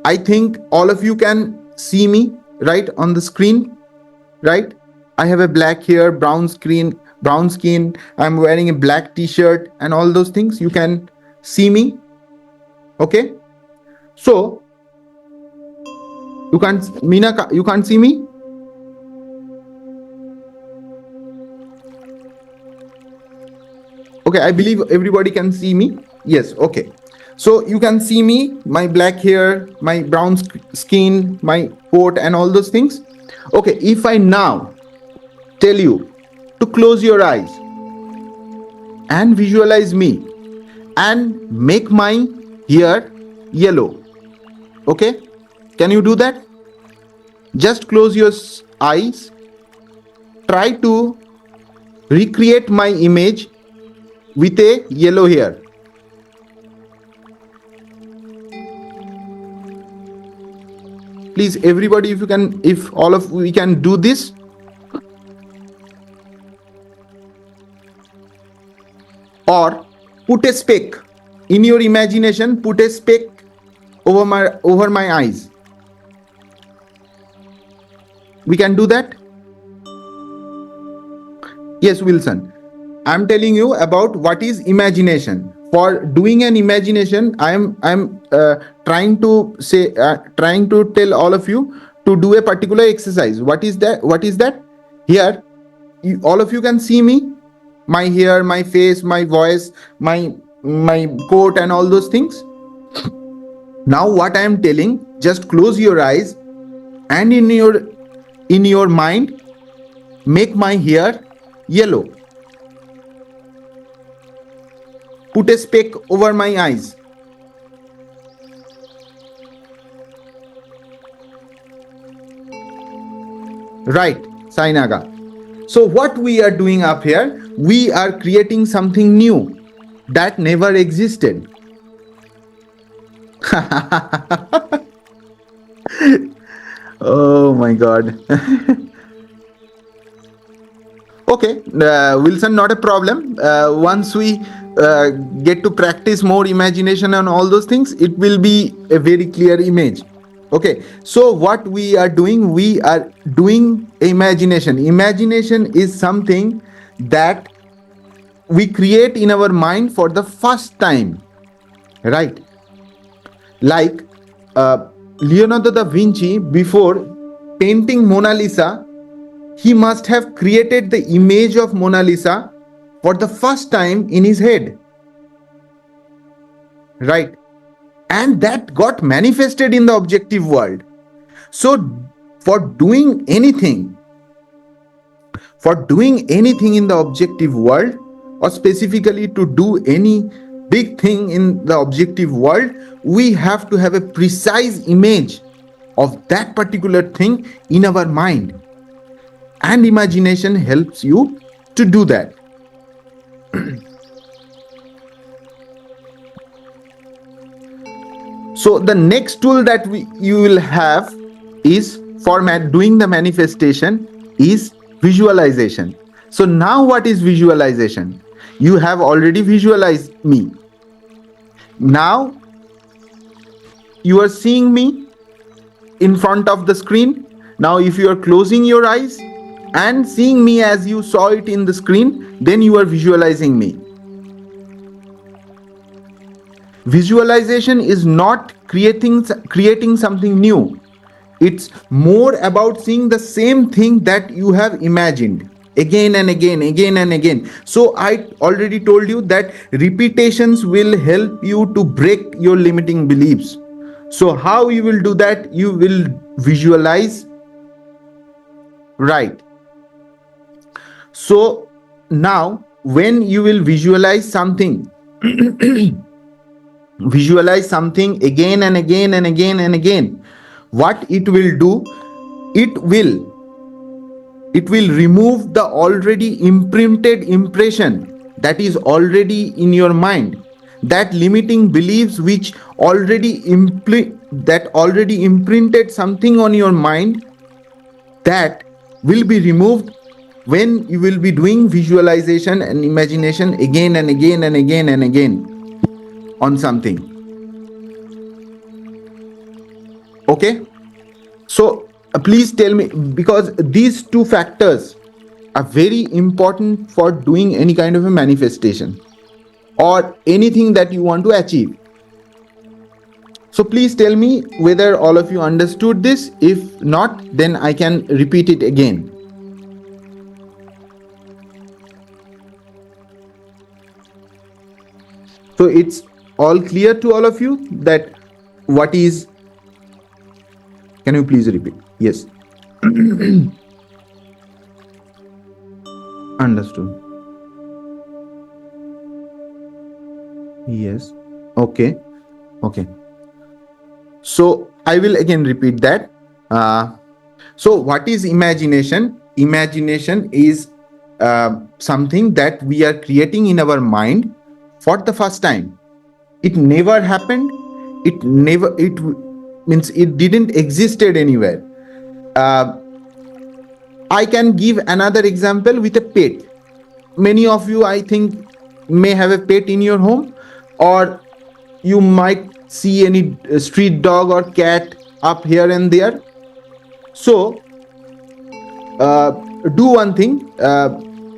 [SPEAKER 1] I think all of you can see me right on the screen, right? I have a black hair, brown skin, I'm wearing a black t-shirt and all those things. You can see me. Okay, so you can't see me? Okay, I believe everybody can see me. Yes, okay. So you can see me, my black hair, my brown skin, my coat and all those things. Okay, if I now tell you to close your eyes and visualize me and make my hair yellow. Okay, can you do that? Just close your eyes. Try to recreate my image with a yellow hair. Please, everybody, if all of we can do this. Or put a speck in your imagination, put a speck over my eyes. We can do that? Yes, Wilson. I'm telling you about what is imagination. For doing an imagination, I'm trying to tell all of you to do a particular exercise. What is that? Here, all of you can see me, my hair, my face, my voice, my coat and all those things. Now what I am telling, just close your eyes and in your mind make my hair yellow. Put a speck over my eyes. Right, Sainaga. So what we are doing up here, we are creating something new that never existed. Oh my God. Okay, Wilson, not a problem. Once we get to practice more imagination and all those things, it will be a very clear image. Okay, so what we are doing imagination. Imagination is something that we create in our mind for the first time, right? Like Leonardo da Vinci, before painting Mona Lisa, he must have created the image of Mona Lisa for the first time in his head, right? And that got manifested in the objective world. So for doing anything in the objective world, or specifically to do any big thing in the objective world, we have to have a precise image of that particular thing in our mind, and imagination helps you to do that. So the next tool that you will have is for doing the manifestation is visualization. So now what is visualization? You have already visualized me. Now you are seeing me in front of the screen. Now if you are closing your eyes and seeing me as you saw it in the screen, then you are visualizing me. Visualization is not creating something new. It's more about seeing the same thing that you have imagined again and again. So I already told you that repetitions will help you to break your limiting beliefs. So how you will do that? You will visualize, right? So now when you will visualize something again and again, what it will do, it will remove the already imprinted impression that is already in your mind, that limiting beliefs which already imprinted something on your mind, that will be removed when you will be doing visualization and imagination again and again on something. Okay, so please tell me, because these two factors are very important for doing any kind of a manifestation or anything that you want to achieve. So please tell me whether all of you understood this. If not, then I can repeat it again. So it's all clear to all of you that what is. Can you please repeat? Yes. Understood. Yes. Okay. Okay. So I will again repeat that. So what is imagination? Imagination is something that we are creating in our mind for the first time. It never happened. It means it didn't existed anywhere. I can give another example with a pet. Many of you, I think, may have a pet in your home, or you might see any street dog or cat up here and there. So do one thing.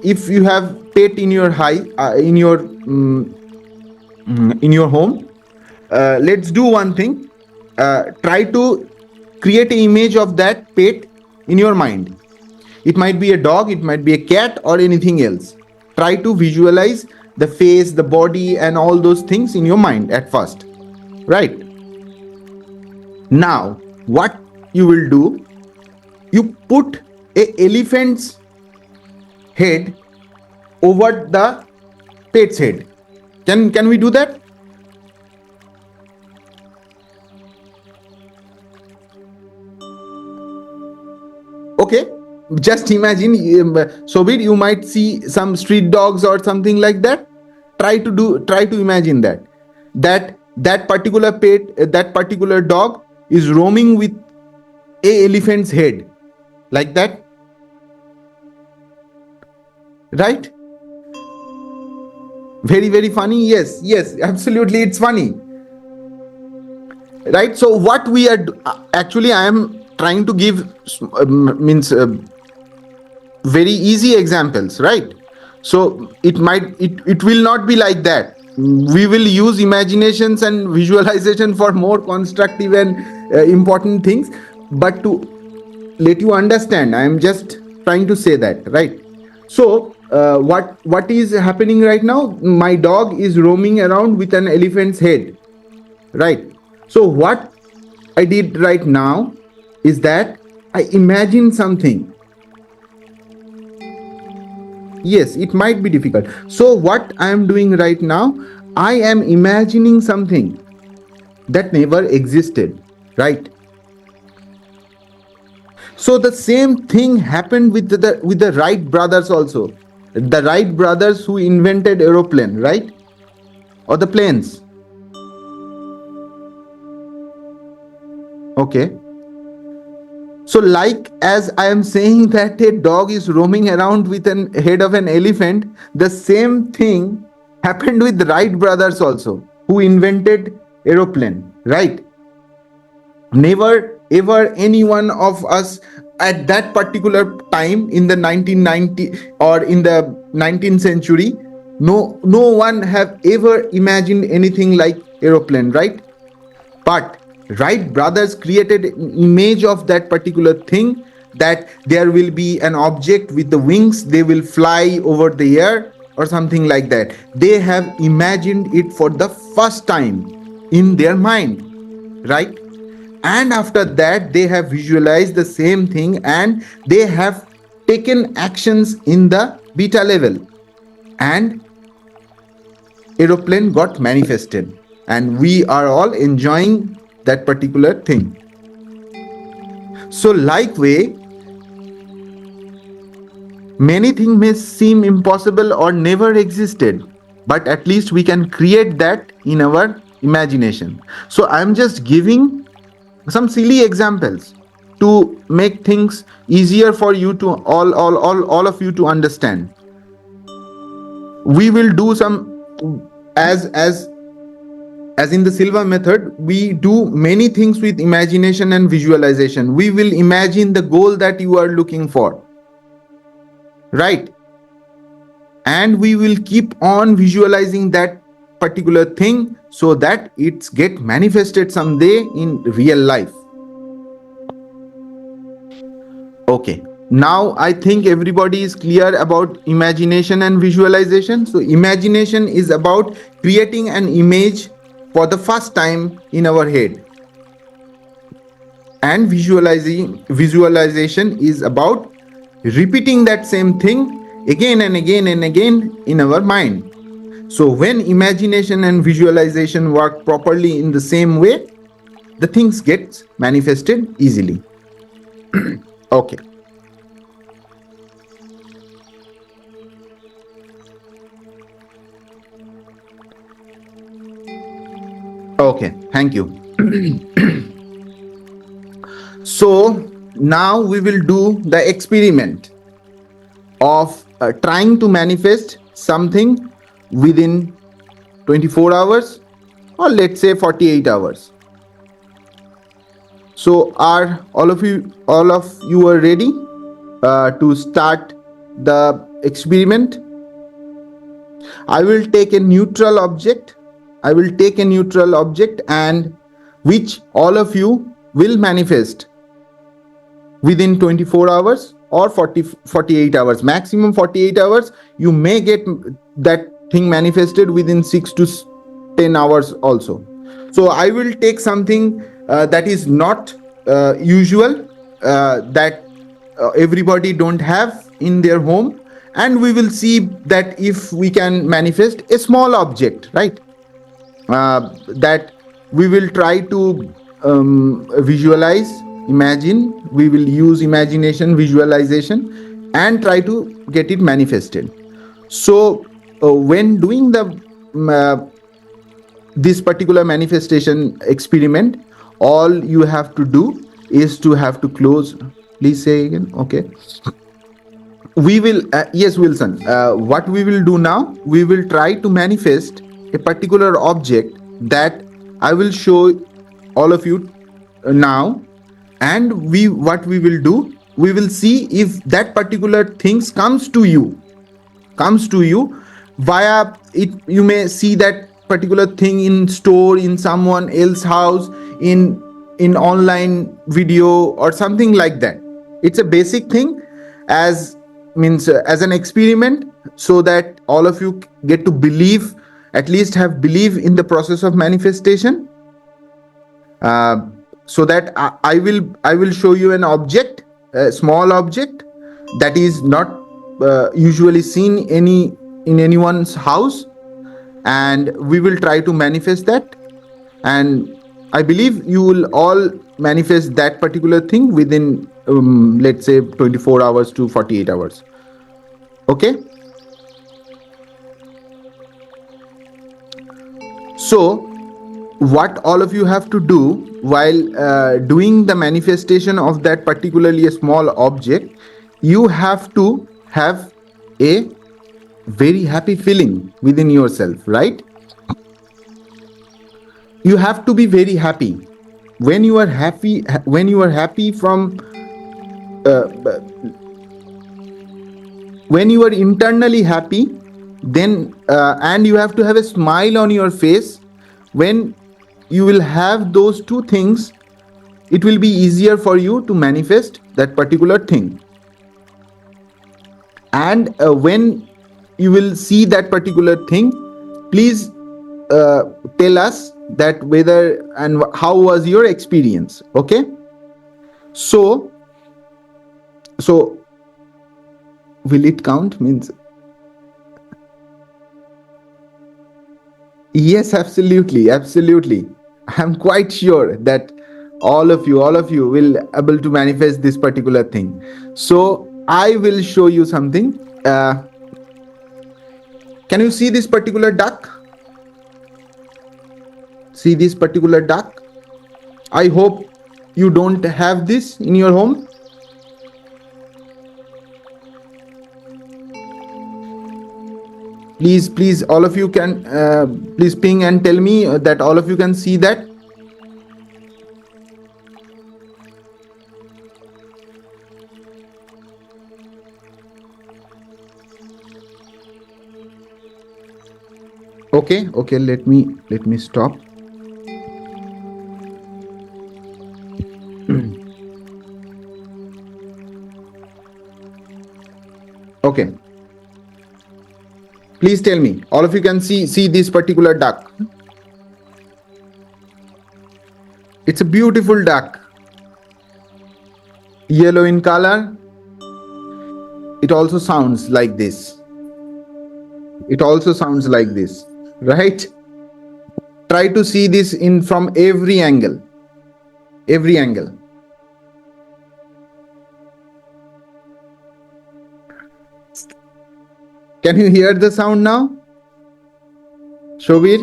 [SPEAKER 1] If you have pet in your in your home, let's do one thing. Try to create an image of that pet in your mind. It might be a dog, it might be a cat, or anything else. Try to visualize the face, the body, and all those things in your mind at first, right? Now what you will do, you put an elephant's head over the pet's head. Can we do that? Okay, just imagine, Sobir, you might see some street dogs or something like that. Try to imagine that particular pet, that particular dog is roaming with a elephant's head, like that, right? Very, very funny. Yes, absolutely, it's funny, right? So what we are actually, I am trying to give means very easy examples, right? So it will not be like that. We will use imaginations and visualization for more constructive and important things, but to let you understand, I am just trying to say that, right? So what is happening right now? My dog is roaming around with an elephant's head, right? So what I did right now is that I imagine something. Yes, it might be difficult. So what I am doing right now, I am imagining something that never existed, right? So the same thing happened with the Wright brothers also. The Wright brothers who invented aeroplane, right? Or the planes. Okay. So like as I am saying that a dog is roaming around with an head of an elephant, the same thing happened with the Wright brothers also, who invented aeroplane, right? Never ever any one of us at that particular time in the 1990 or in the 19th century, no one have ever imagined anything like aeroplane, right? But Wright brothers created an image of that particular thing, that there will be an object with the wings, they will fly over the air or something like that. They have imagined it for the first time in their mind, right? And after that they have visualized the same thing and they have taken actions in the beta level, and aeroplane got manifested, and we are all enjoying that particular thing. So like way, many things may seem impossible or never existed, but at least we can create that in our imagination. So I'm just giving some silly examples to make things easier for you to all of you to understand. We will do some as in the Silva method, we do many things with imagination and visualization. We will imagine the goal that you are looking for, right? And we will keep on visualizing that particular thing so that it's get manifested someday in real life. Okay, now I think everybody is clear about imagination and visualization. So imagination is about creating an image for the first time in our head, and visualization is about repeating that same thing again and again and again in our mind. So when imagination and visualization work properly in the same way, the things get manifested easily. Okay. Okay, thank you. So now we will do the experiment of trying to manifest something within 24 hours or let's say 48 hours. So are all of you are ready to start the experiment? I will take a neutral object. And which all of you will manifest within 24 hours or 48 hours. Maximum 48 hours. You may get that thing manifested within 6 to 10 hours also. So I will take something that is not usual, that everybody don't have in their home, and we will see that if we can manifest a small object, right? That we will try to visualize imagine, we will use imagination, visualization, and try to get it manifested. So when doing the this particular manifestation experiment, all you have to do is to have to close. Please say again. Okay. We will yes, Wilson, what we will do now, we will try to manifest a particular object that I will show all of you now. And what we will do, we will see if that particular things comes to you via it. You may see that particular thing in store, in someone else's house, in online video or something like that. It's a basic thing, as means as an experiment, so that all of you get to believe, at least have belief in the process of manifestation. So that I will show you an object, a small object that is not usually seen in anyone's house, and we will try to manifest that. And I believe you will all manifest that particular thing within let's say 24 hours to 48 hours. Okay. So what all of you have to do while doing the manifestation of that particularly a small object, you have to have a very happy feeling within yourself, right? You have to be very happy. When you are happy from when you are internally happy, then and you have to have a smile on your face. When you will have those two things, it will be easier for you to manifest that particular thing. And when you will see that particular thing, please tell us that whether and how was your experience. Okay. So will it count? Means yes, absolutely. I'm quite sure that all of you will able to manifest this particular thing. So I will show you something. Can you see this particular duck? See this particular duck? I hope you don't have this in your home. Please, all of you can please ping and tell me that all of you can see that. Okay, let me stop. Okay. Please tell me, all of you can see this particular duck. It's a beautiful duck. Yellow in color. It also sounds like this. Right? Try to see this from every angle. Can you hear the sound now? Shobir?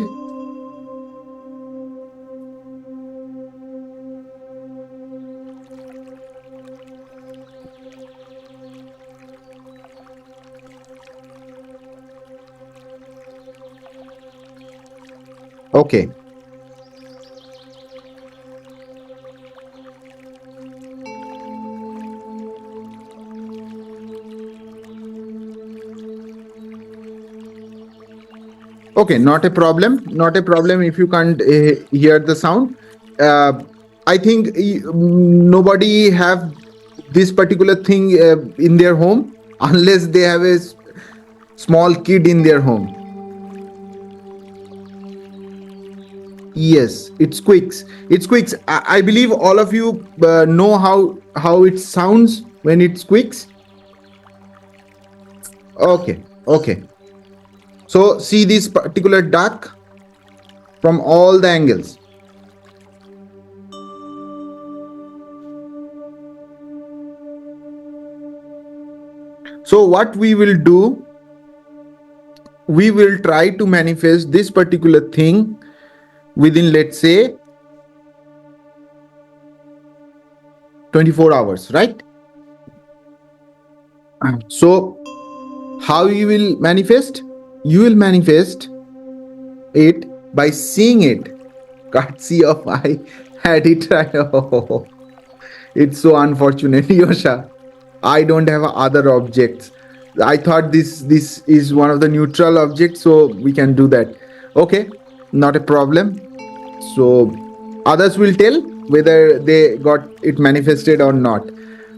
[SPEAKER 1] Okay. Okay, not a problem if you can't hear the sound. I think nobody have this particular thing in their home unless they have a small kid in their home. Yes, it squeaks. I believe all of you know how it sounds when it squeaks. Okay. So see this particular duck from all the angles. So what we will do, we will try to manifest this particular thing within, let's say, 24 hours, right? So how you will manifest? You will manifest it by seeing it. Courtesy of I had it right. Oh, it's so unfortunate, Yosha. I don't have other objects. I thought this is one of the neutral objects, so we can do that. Okay, not a problem. So others will tell whether they got it manifested or not.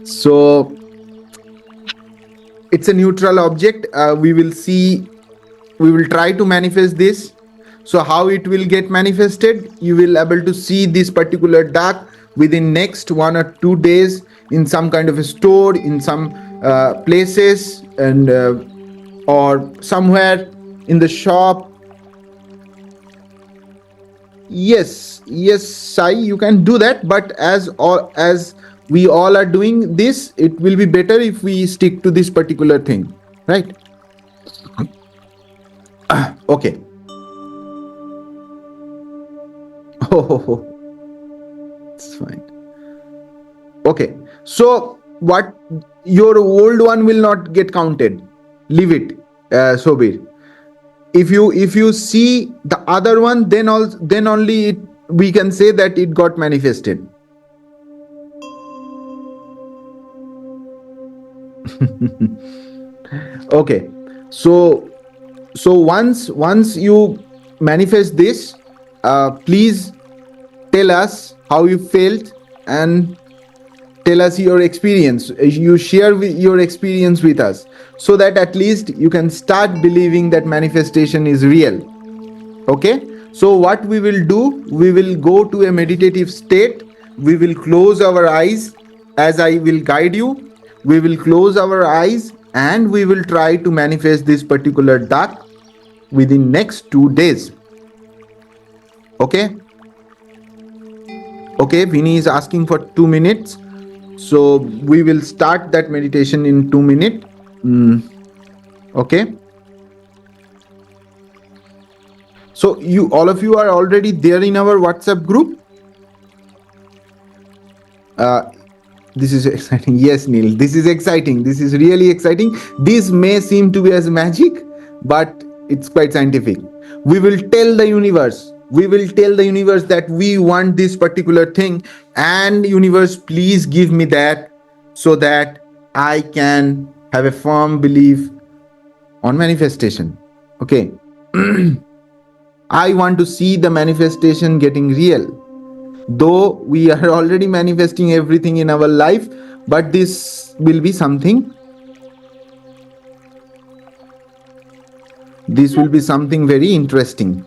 [SPEAKER 1] So it's a neutral object. We will see, we will try to manifest this. So how it will get manifested, you will able to see this particular duck within next 1 or 2 days in some kind of a store, in some places, and or somewhere in the shop. Yes, Sai, you can do that, but as we all are doing this, it will be better if we stick to this particular thing, right? Okay. Oh, it's fine. Okay, so what, your old one will not get counted. Leave it, Sobir. If you see the other one, then only we can say that it got manifested. Okay, so once you manifest this, please tell us how you felt and tell us your experience. You share your experience with us, so that at least you can start believing that manifestation is real. Okay, so what we will do, we will go to a meditative state. We will close our eyes as I will guide you. We will close our eyes and we will try to manifest this particular duck within next 2 days. Okay, Vinny is asking for 2 minutes, so we will start that meditation in 2 minutes. Okay, so you, all of you are already there in our WhatsApp group. This is exciting. Yes, Neil, this is exciting. This is really exciting. This may seem to be as magic, but it's quite scientific. We will tell the universe, that we want this particular thing, and universe, please give me that, so that I can have a firm belief on manifestation. Okay. I want to see the manifestation getting real. Though we are already manifesting everything in our life, but this will be something, very interesting.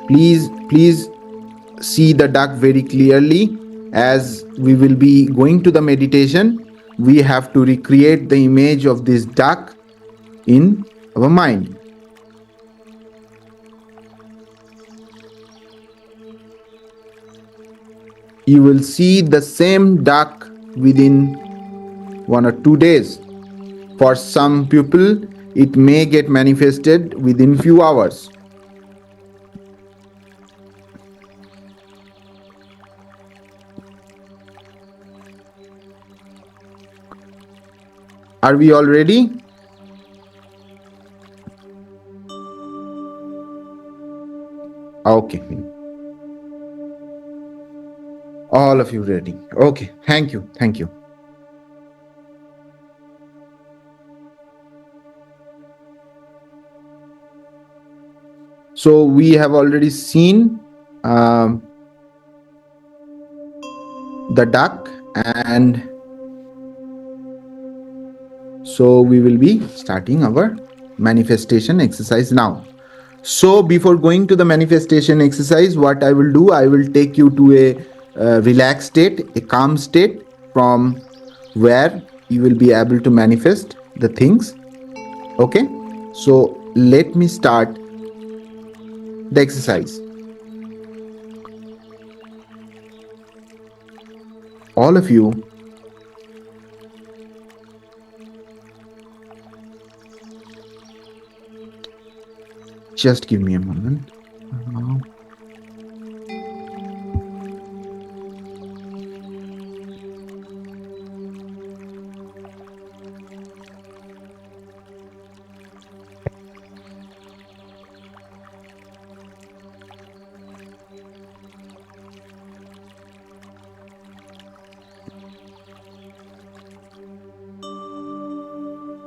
[SPEAKER 1] Please see the duck very clearly. As we will be going to the meditation, we have to recreate the image of this duck in our mind. You will see the same duck within 1 or 2 days. For some people, it may get manifested within few hours. Are we all ready? Okay. All of you ready? Okay. Thank you. So we have already seen the duck, and so we will be starting our manifestation exercise now. So before going to the manifestation exercise, what I will do, I will take you to a relaxed state, a calm state, from where you will be able to manifest the things. Okay, so let me start the exercise. all of you, just give me a moment.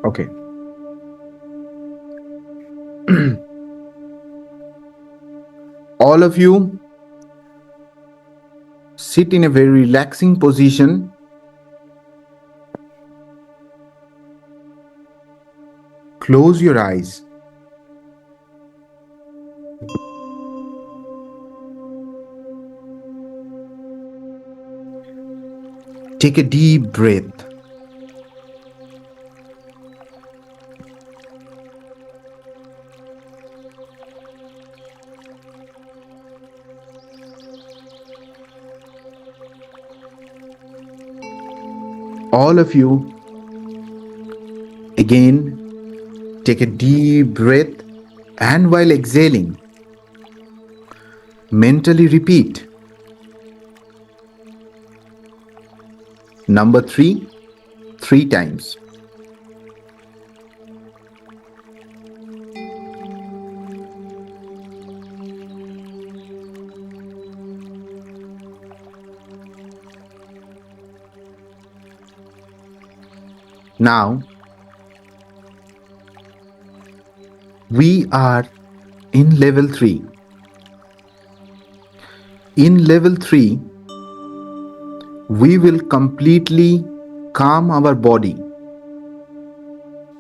[SPEAKER 1] Okay. All of you sit in a very relaxing position. Close your eyes. Take a deep breath. All of you, again, take a deep breath, and while exhaling, mentally repeat number 3 3 times. Now, we are in level 3. In level 3, we will completely calm our body.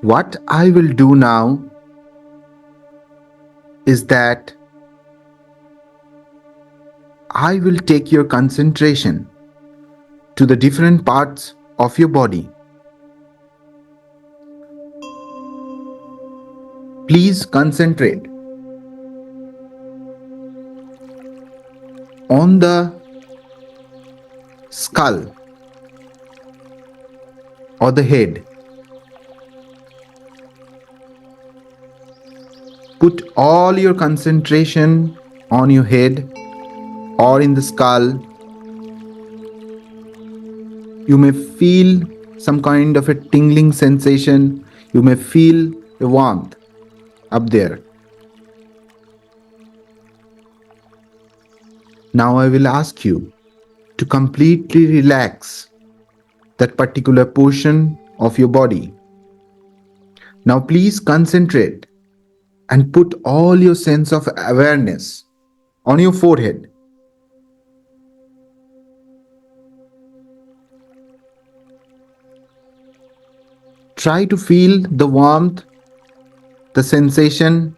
[SPEAKER 1] What I will do now is that I will take your concentration to the different parts of your body. Please concentrate on the skull or the head. Put all your concentration on your head or in the skull. You may feel some kind of a tingling sensation. You may feel a warmth up there. Now I will ask you to completely relax that particular portion of your body. Now please concentrate and put all your sense of awareness on your forehead. Try to feel the warmth, the sensation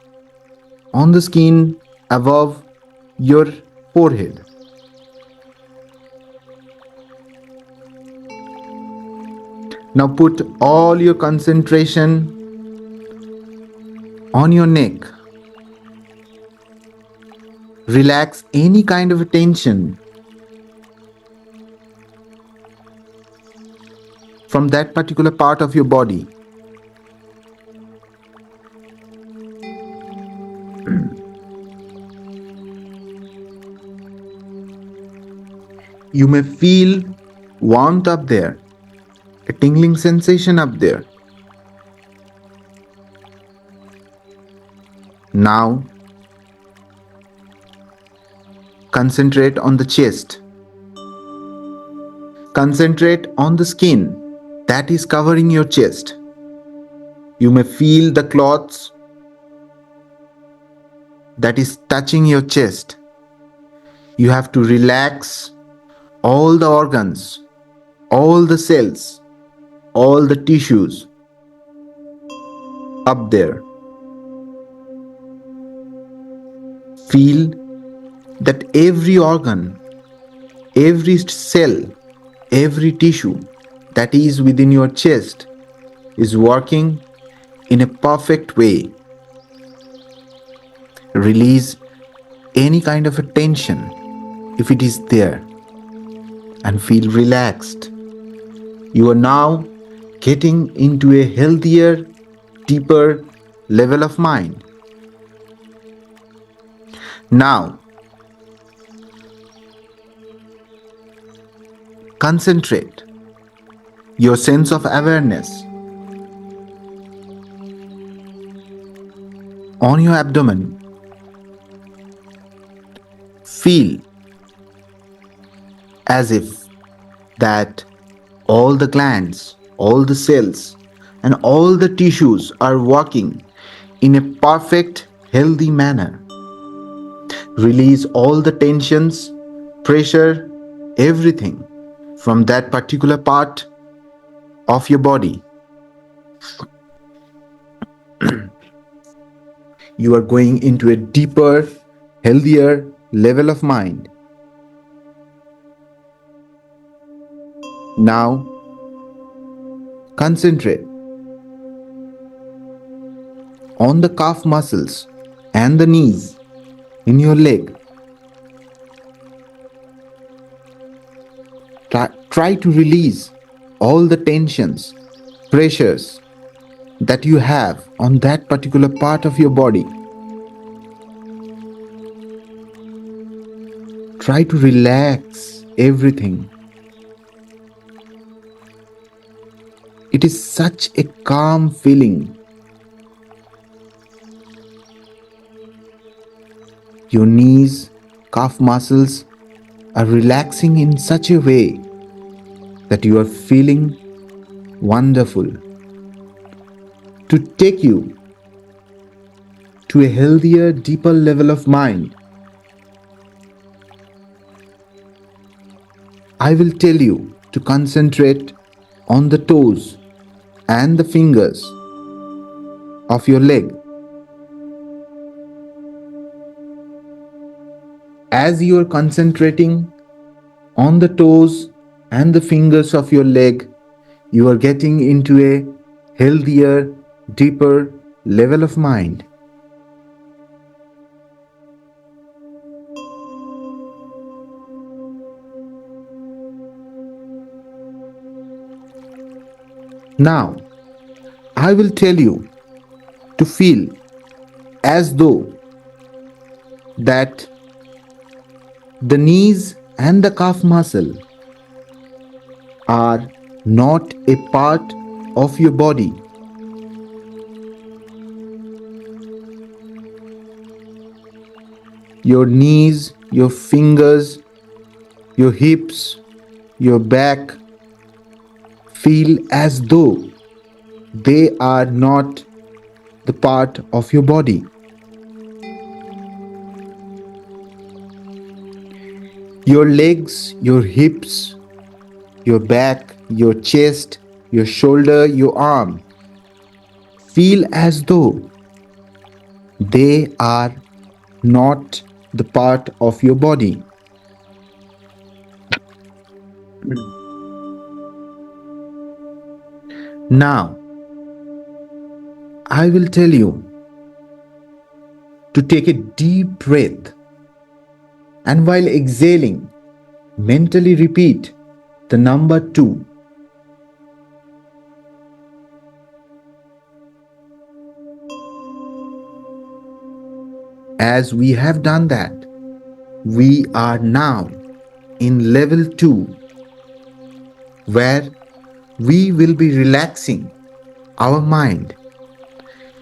[SPEAKER 1] on the skin above your forehead. Now put all your concentration on your neck. Relax any kind of tension from that particular part of your body. You may feel warmth up there, a tingling sensation up there. Now, concentrate on the chest. Concentrate on the skin that is covering your chest. You may feel the cloths that is touching your chest. You have to relax all the organs, all the cells, all the tissues up there. Feel that every organ, every cell, every tissue that is within your chest is working in a perfect way. Release any kind of a tension if it is there. and feel relaxed. You are now getting into a healthier, deeper level of mind. Now, concentrate your sense of awareness on your abdomen. Feel as if that all the glands, all the cells, and all the tissues are working in a perfect, healthy manner. Release all the tensions, pressure, everything from that particular part of your body. You are going into a deeper, healthier level of mind. Now, concentrate on the calf muscles and the knees in your leg. Try to release all the tensions, pressures that you have on that particular part of your body. Try to relax everything. It is such a calm feeling. Your knees, calf muscles are relaxing in such a way that you are feeling wonderful. To take you to a healthier, deeper level of mind, I will tell you to concentrate on the toes and the fingers of your leg. As you are concentrating on the toes and the fingers of your leg, you are getting into a healthier, deeper level of mind. Now, I will tell you to feel as though that the knees and the calf muscle are not a part of your body. Your knees, your fingers, your hips, your back feel as though they are not the part of your body. Your legs, your hips, your back, your chest, your shoulder, your arm feel as though they are not the part of your body. Now, I will tell you to take a deep breath, and while exhaling, mentally repeat the number 2. As we have done that, we are now in level 2, where we will be relaxing our mind.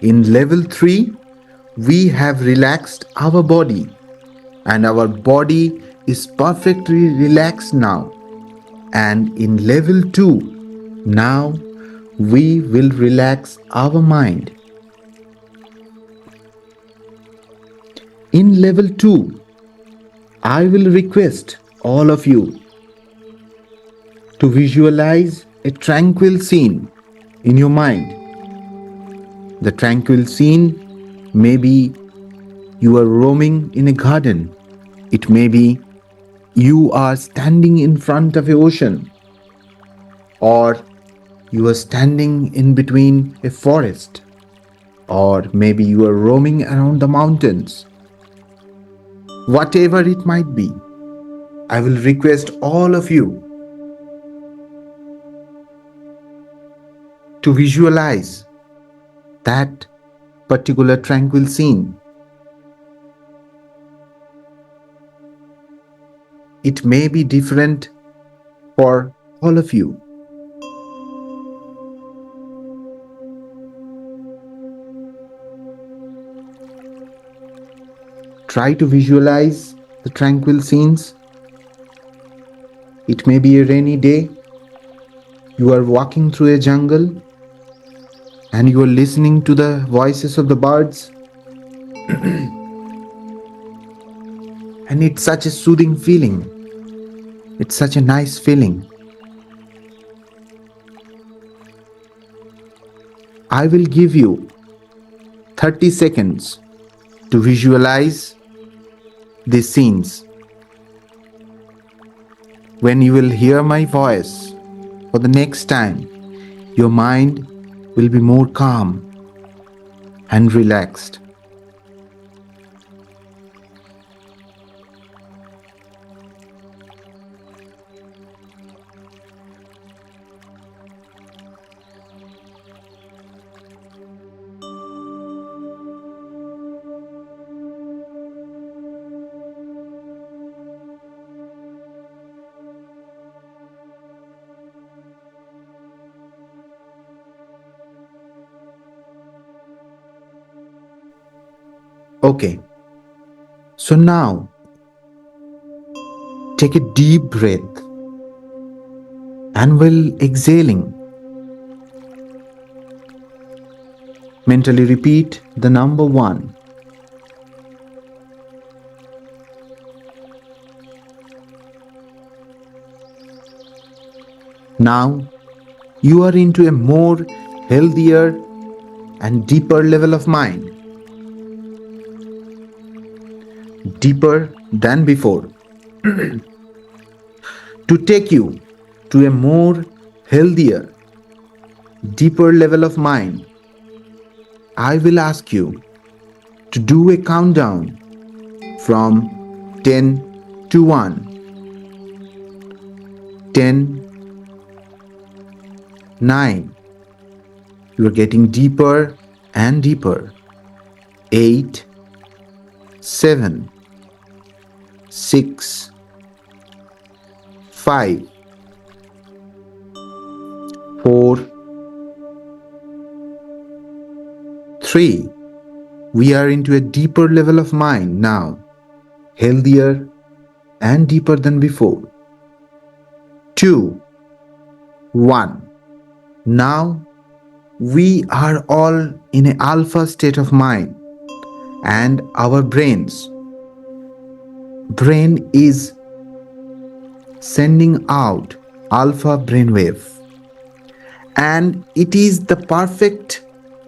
[SPEAKER 1] In level 3, we have relaxed our body, and our body is perfectly relaxed now. And in level 2, now we will relax our mind. In level 2, I will request all of you to visualize a tranquil scene in your mind. The tranquil scene may be you are roaming in a garden. It may be you are standing in front of an ocean, or you are standing in between a forest, or maybe you are roaming around the mountains. Whatever it might be, I will request all of you to visualize that particular tranquil scene. It may be different for all of you. Try to visualize the tranquil scenes. It may be a rainy day. You are walking through a jungle and you are listening to the voices of the birds. And it's such a soothing feeling. It's such a nice feeling. I will give you 30 seconds to visualize these scenes. When you will hear my voice for the next time, your mind will be more calm and relaxed. Okay, so now take a deep breath and while exhaling, mentally repeat the number 1. Now you are into a more healthier and deeper level of mind. Deeper than before. To take you to a more healthier, deeper level of mind, I will ask you to do a countdown from 10 to 1. 10, 9. You are getting deeper and deeper. 8, 7, 6, 5, 4, 3. We are into a deeper level of mind now, healthier and deeper than before. 2, 1. Now we are all in an alpha state of mind, and our brain is sending out alpha brainwave, and it is the perfect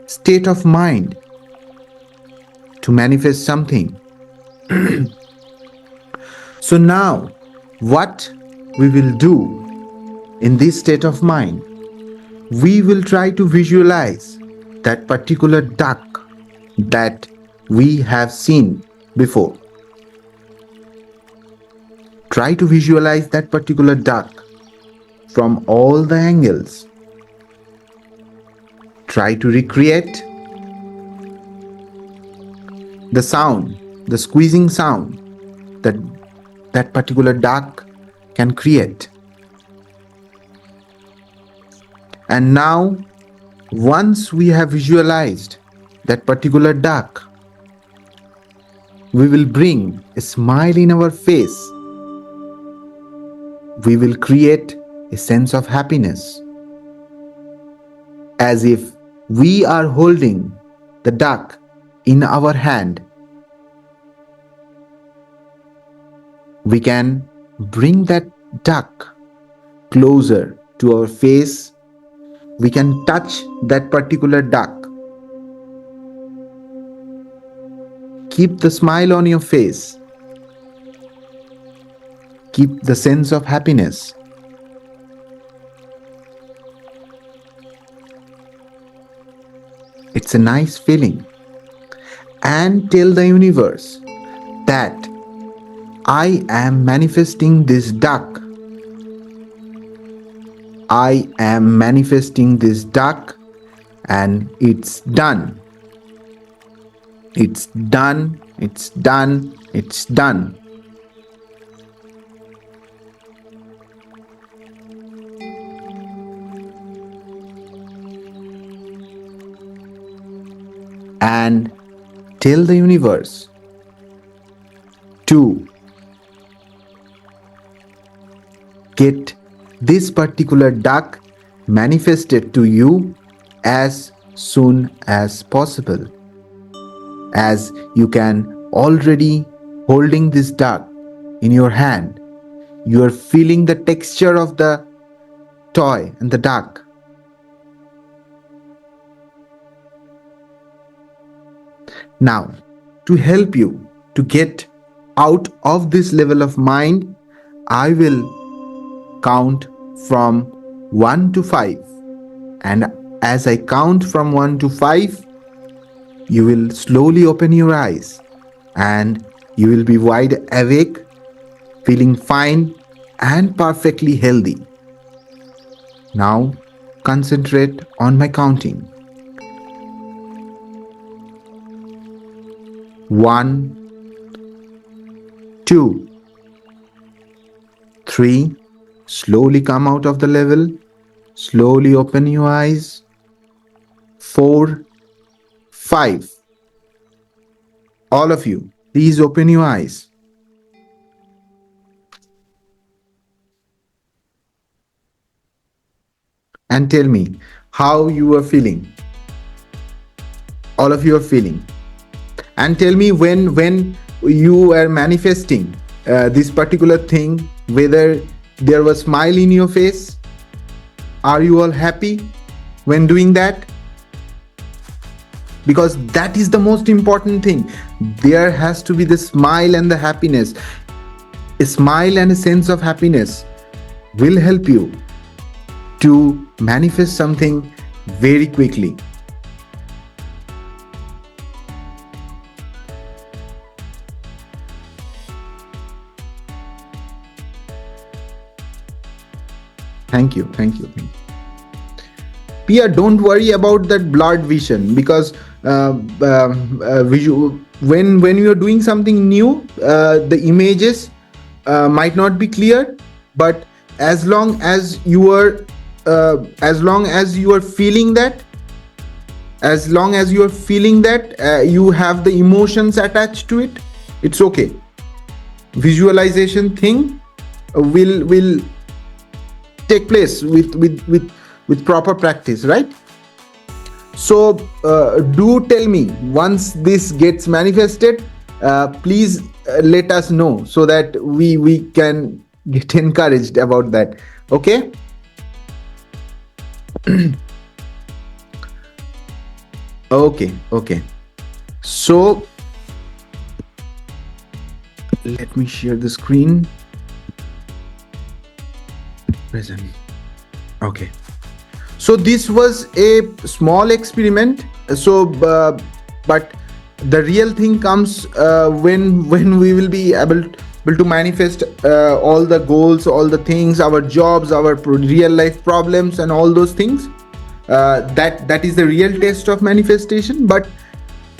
[SPEAKER 1] state of mind to manifest something. So now what we will do in this state of mind, we will try to visualize that particular duck that we have seen before. Try to visualize that particular duck from all the angles. Try to recreate the sound, the squeezing sound that that particular duck can create. And now, once we have visualized that particular duck, we will bring a smile in our face. We will create a sense of happiness, as if we are holding the duck in our hand. We can bring that duck closer to our face. We can touch that particular duck. Keep the smile on your face. Keep the sense of happiness. It's a nice feeling. And tell the universe that I am manifesting this duck. I am manifesting this duck and it's done. It's done, it's done, it's done. And tell the universe to get this particular duck manifested to you as soon as possible. As you can already holding this duck in your hand, you are feeling the texture of the toy and the duck. Now, to help you to get out of this level of mind, I will count from 1 to 5. And as I count from 1 to 5, you will slowly open your eyes and you will be wide awake, feeling fine and perfectly healthy. Now, concentrate on my counting. 1, 2, 3. Slowly come out of the level. Slowly open your eyes. 4, 5. All of you, please open your eyes. And tell me how you are feeling. All of you are feeling. And tell me when you are manifesting this particular thing, whether there was a smile in your face. Are you all happy when doing that? Because that is the most important thing. There has to be the smile and the happiness. A smile and a sense of happiness will help you to manifest something very quickly. Thank you. Pia, don't worry about that blurred vision, because when you are doing something new, the images might not be clear, but as long as you are feeling that, you have the emotions attached to it, it's okay. Visualization thing will take place with proper practice, right? So do tell me once this gets manifested, please let us know so that we can get encouraged about that. Okay. Okay. So let me share the screen. Present. Okay. So this was a small experiment. So, but the real thing comes when we will be able to manifest all the goals, all the things, our jobs, our real life problems, and all those things. That is the real test of manifestation. But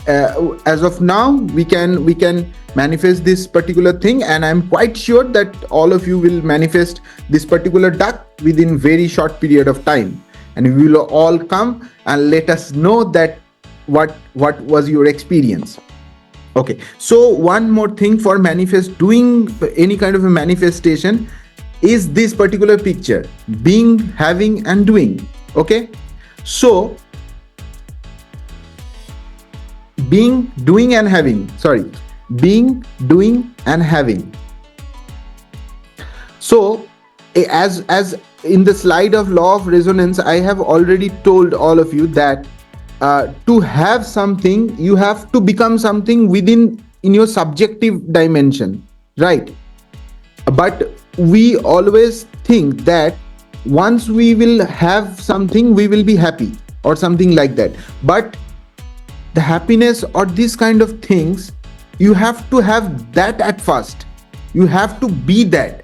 [SPEAKER 1] as of now, we can manifest this particular thing, and I'm quite sure that all of you will manifest this particular duck within very short period of time, and we will all come and let us know that what was your experience. Okay, so one more thing for doing any kind of a manifestation is this particular picture: being, having, and doing. Okay, so being, doing, and having. Being, doing, and having. So as in the slide of law of resonance, I have already told all of you that to have something, you have to become something in your subjective dimension, right? But we always think that once we will have something, we will be happy or something like that. But the happiness or this kind of things, you have to have that at first. You have to be that.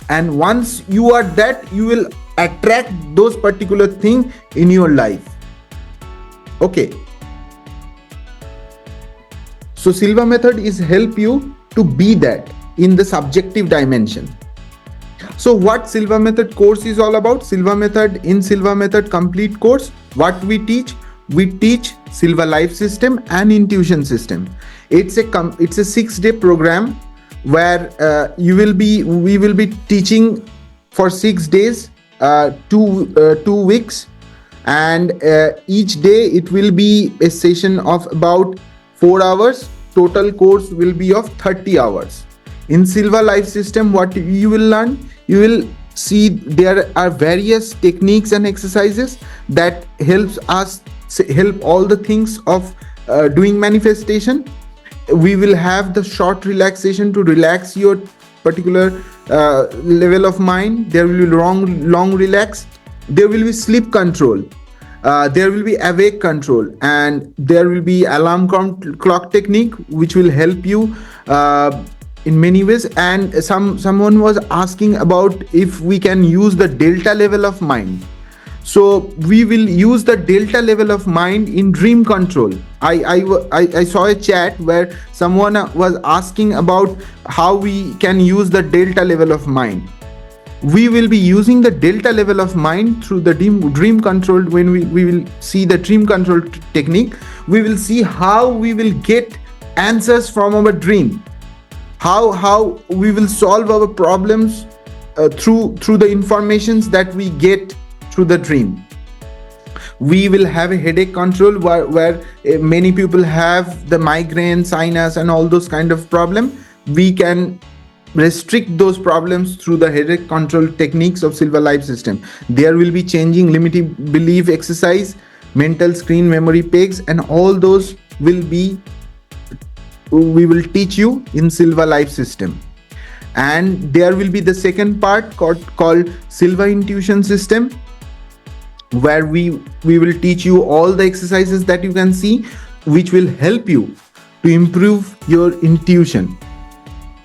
[SPEAKER 1] And once you are that, you will attract those particular things in your life. Okay. So Silva method is help you to be that in the subjective dimension. So what Silva method course is all about? Silva method, in Silva method complete course, what we teach? We teach Silva life system and intuition system. It's a 6-day program where we will be teaching for 6 days, 2 weeks, and each day it will be a session of about 4 hours. Total course will be of 30 hours. In Silva life system, what you will learn? You will see there are various techniques and exercises that help all the things of doing manifestation. We will have the short relaxation to relax your particular level of mind. There will be long relax. There will be sleep control. There will be awake control, and there will be alarm clock technique, which will help you in many ways. And someone was asking about if we can use the delta level of mind. So we will use the delta level of mind in dream control. I saw a chat where someone was asking about how we can use the delta level of mind. We will be using the delta level of mind through the dream control. When we will see the dream control technique, we will see how we will get answers from our dream, how we will solve our problems through the informations that we get through the dream. We will have a headache control where many people have the migraine, sinus, and all those kind of problem. We can restrict those problems through the headache control techniques of Silva life system. There will be changing limiting belief exercise, mental screen memory pegs, and all those we will teach you in Silva life system. And there will be the second part called Silva intuition system, where we will teach you all the exercises that you can see, which will help you to improve your intuition,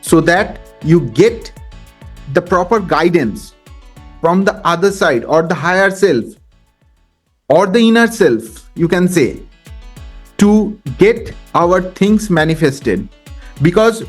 [SPEAKER 1] so that you get the proper guidance from the other side, or the higher self, or the inner self, you can say, to get our things manifested. Because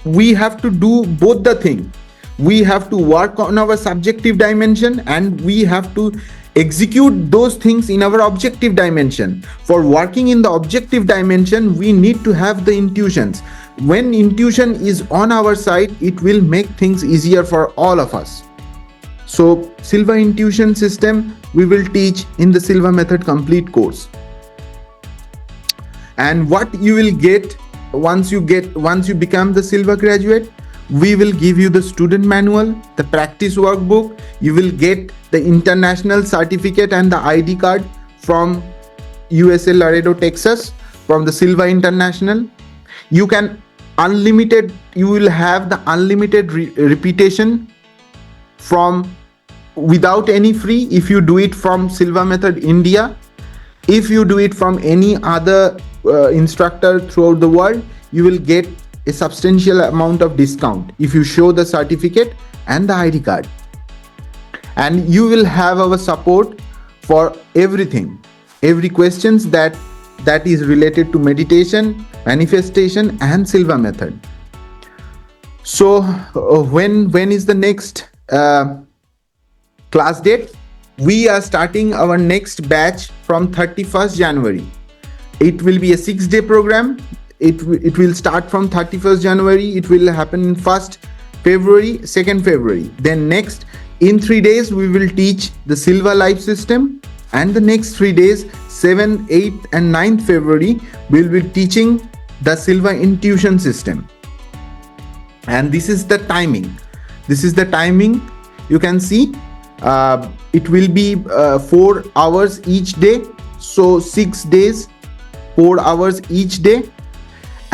[SPEAKER 1] we have to do both the thing. We have to work on our subjective dimension, and we have to execute those things in our objective dimension. For working in the objective dimension, we need to have the intuitions. When intuition is on our side, it will make things easier for all of us. So Silva intuition system we will teach in the Silva method complete course. And what you will get once you become the Silva graduate, we will give you the student manual, the practice workbook. You will get the international certificate and the ID card from USA Laredo, Texas, from the Silva International. You will have the unlimited repetition from without any fee if you do it from Silva method India. If you do it from any other instructor throughout the world, you will get a substantial amount of discount if you show the certificate and the ID card. And you will have our support for everything, every questions that is related to meditation, manifestation, and Silva method. So when is the next class date? We are starting our next batch from 31st January. It will be a 6-day program. It will start from 31st January. It will happen in 1st February, 2nd February. Then next, in 3 days, we will teach the Silva life system. And the next 3 days, 7th, 8th, and 9th February, we'll be teaching the Silva intuition system. And this is the timing. You can see it will be 4 hours each day. So 6 days, 4 hours each day.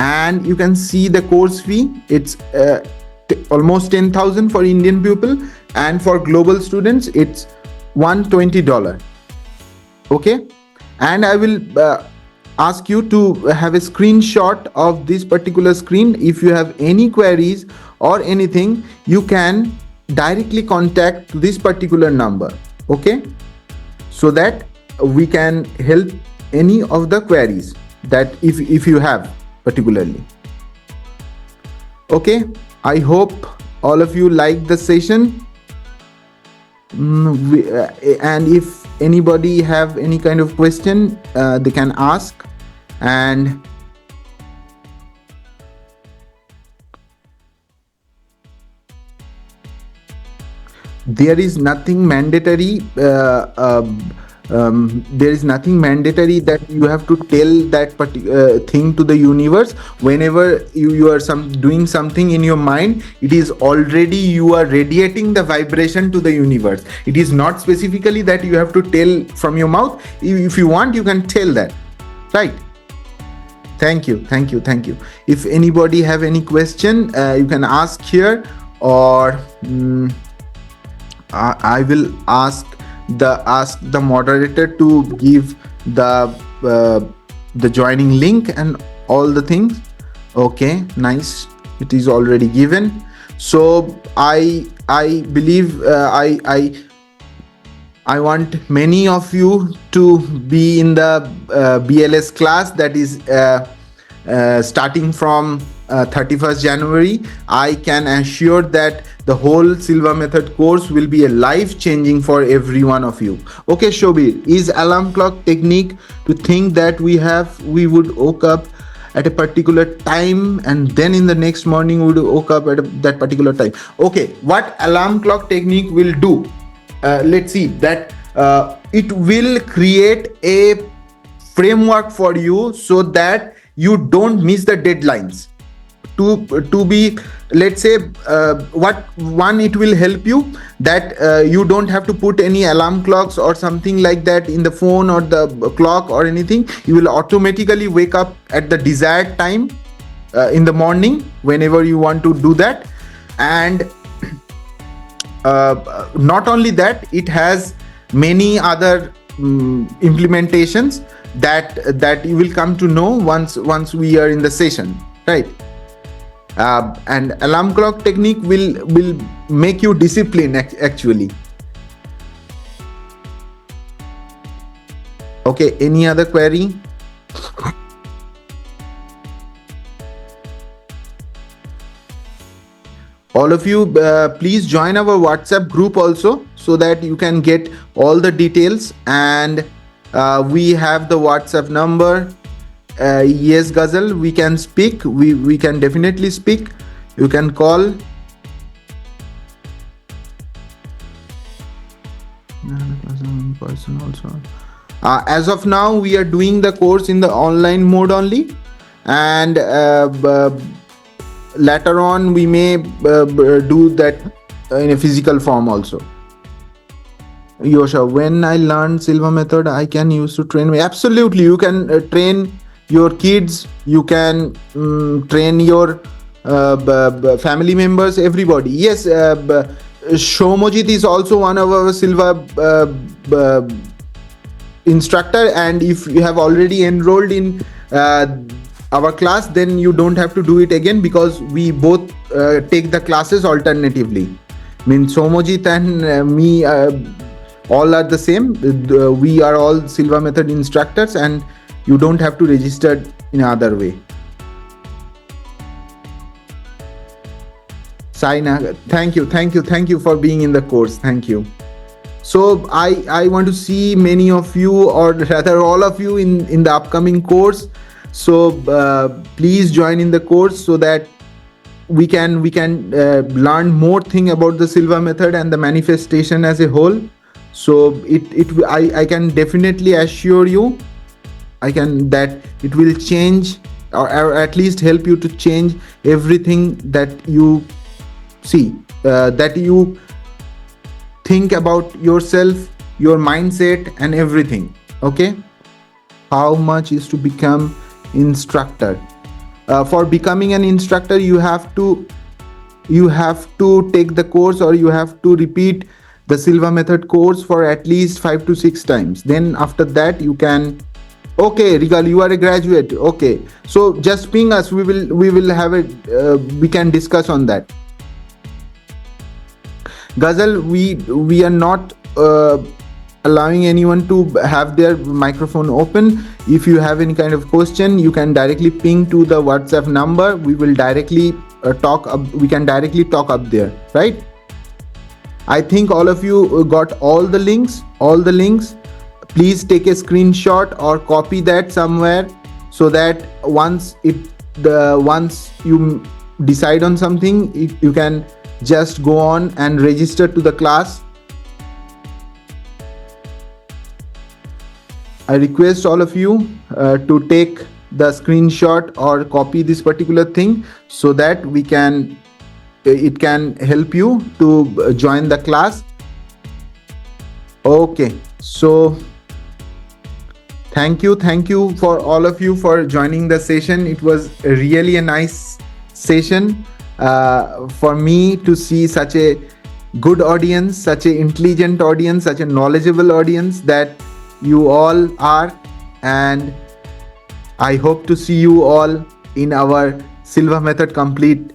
[SPEAKER 1] And you can see the course fee. It's almost 10,000 for Indian people, and for global students it's $120. Okay, and I will ask you to have a screenshot of this particular screen. If you have any queries or anything, you can directly contact this particular number. Okay, so that we can help any of the queries that if you have particularly. Okay, I hope all of you like the session. And if anybody have any kind of question, they can ask. And there is nothing mandatory. There is nothing mandatory that you have to tell that thing to the universe. Whenever you are doing something in your mind, it is already you are radiating the vibration to the universe. It is not specifically that you have to tell from your mouth. If you want, you can tell that, right? Thank you. If anybody have any question, you can ask here, or I will ask the moderator to give the joining link and all the things. Okay, nice. It is already given. So I believe I want many of you to be in the BLS class that is starting from 31st January. I can assure that the whole Silva method course will be a life changing for every one of you. Okay, Shobir, is alarm clock technique to think that we would woke up at a particular time and then in the next morning we would woke up at that particular time. Okay, what alarm clock technique will do? Let's see that it will create a framework for you so that you don't miss the deadlines. To be, let's say, it will help you that you don't have to put any alarm clocks or something like that in the phone or the clock or anything. You will automatically wake up at the desired time in the morning whenever you want to do that. And not only that, it has many other implementations that you will come to know once we are in the session, right? And alarm clock technique will make you disciplined actually. Okay, any other query? All of you, please join our WhatsApp group also so that you can get all the details. And we have the WhatsApp number. Yes, Ghazal, we can speak. We can definitely speak. You can call. Person also. As of now, we are doing the course in the online mode only, and later on we may do that in a physical form also. Yosha, when I learned Silva method, I can use to train me. Absolutely, you can train your kids, you can train your family members, everybody. Yes, Shomojit is also one of our Silva instructor, and if you have already enrolled in our class, then you don't have to do it again, because we both take the classes alternatively. I mean, Somojit and me all are the same. We are all Silva method instructors, and you don't have to register in other way. Saina, thank you for being in the course. Thank you. So I want to see many of you, or rather all of you, in the upcoming course. So please join in the course so that we can learn more thing about the Silva method and the manifestation as a whole. So I can definitely assure you that it will change, or at least help you to change everything that you see, that you think about yourself, your mindset and everything. Okay, how much is to become instructor? For becoming an instructor, you have to take the course, or you have to repeat the Silva method course for at least 5 to 6 times. Then after that you can. Okay, Rigal, you are a graduate. Okay, so just ping us. We will have we can discuss on that. Ghazal, we are not allowing anyone to have their microphone open. If you have any kind of question, you can directly ping to the WhatsApp number. We will directly we can directly talk up there, right? I think all of you got all the links. Please take a screenshot or copy that somewhere, so that once you decide on something, you can just go on and register to the class. I request all of you to take the screenshot or copy this particular thing, so that it can help you to join the class. Okay, so thank you for all of you for joining the session. It was really a nice session for me to see such a good audience, such an intelligent audience, such a knowledgeable audience that you all are. And I hope to see you all in our Silva Method Complete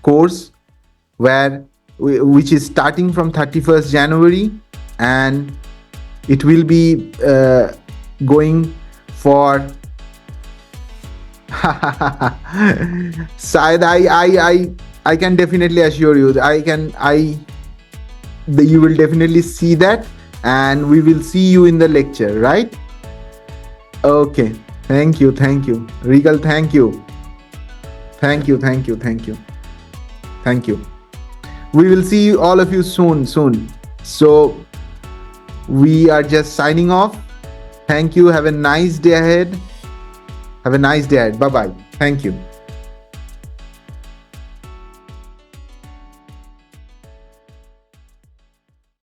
[SPEAKER 1] course, which is starting from 31st January, and it will be going for Side. I can definitely assure you, you will definitely see that, and we will see you in the lecture, right? Okay, thank you Regal, thank you. We will see all of you soon. So we are just signing off. Thank you. Have a nice day ahead. Bye bye. Thank you.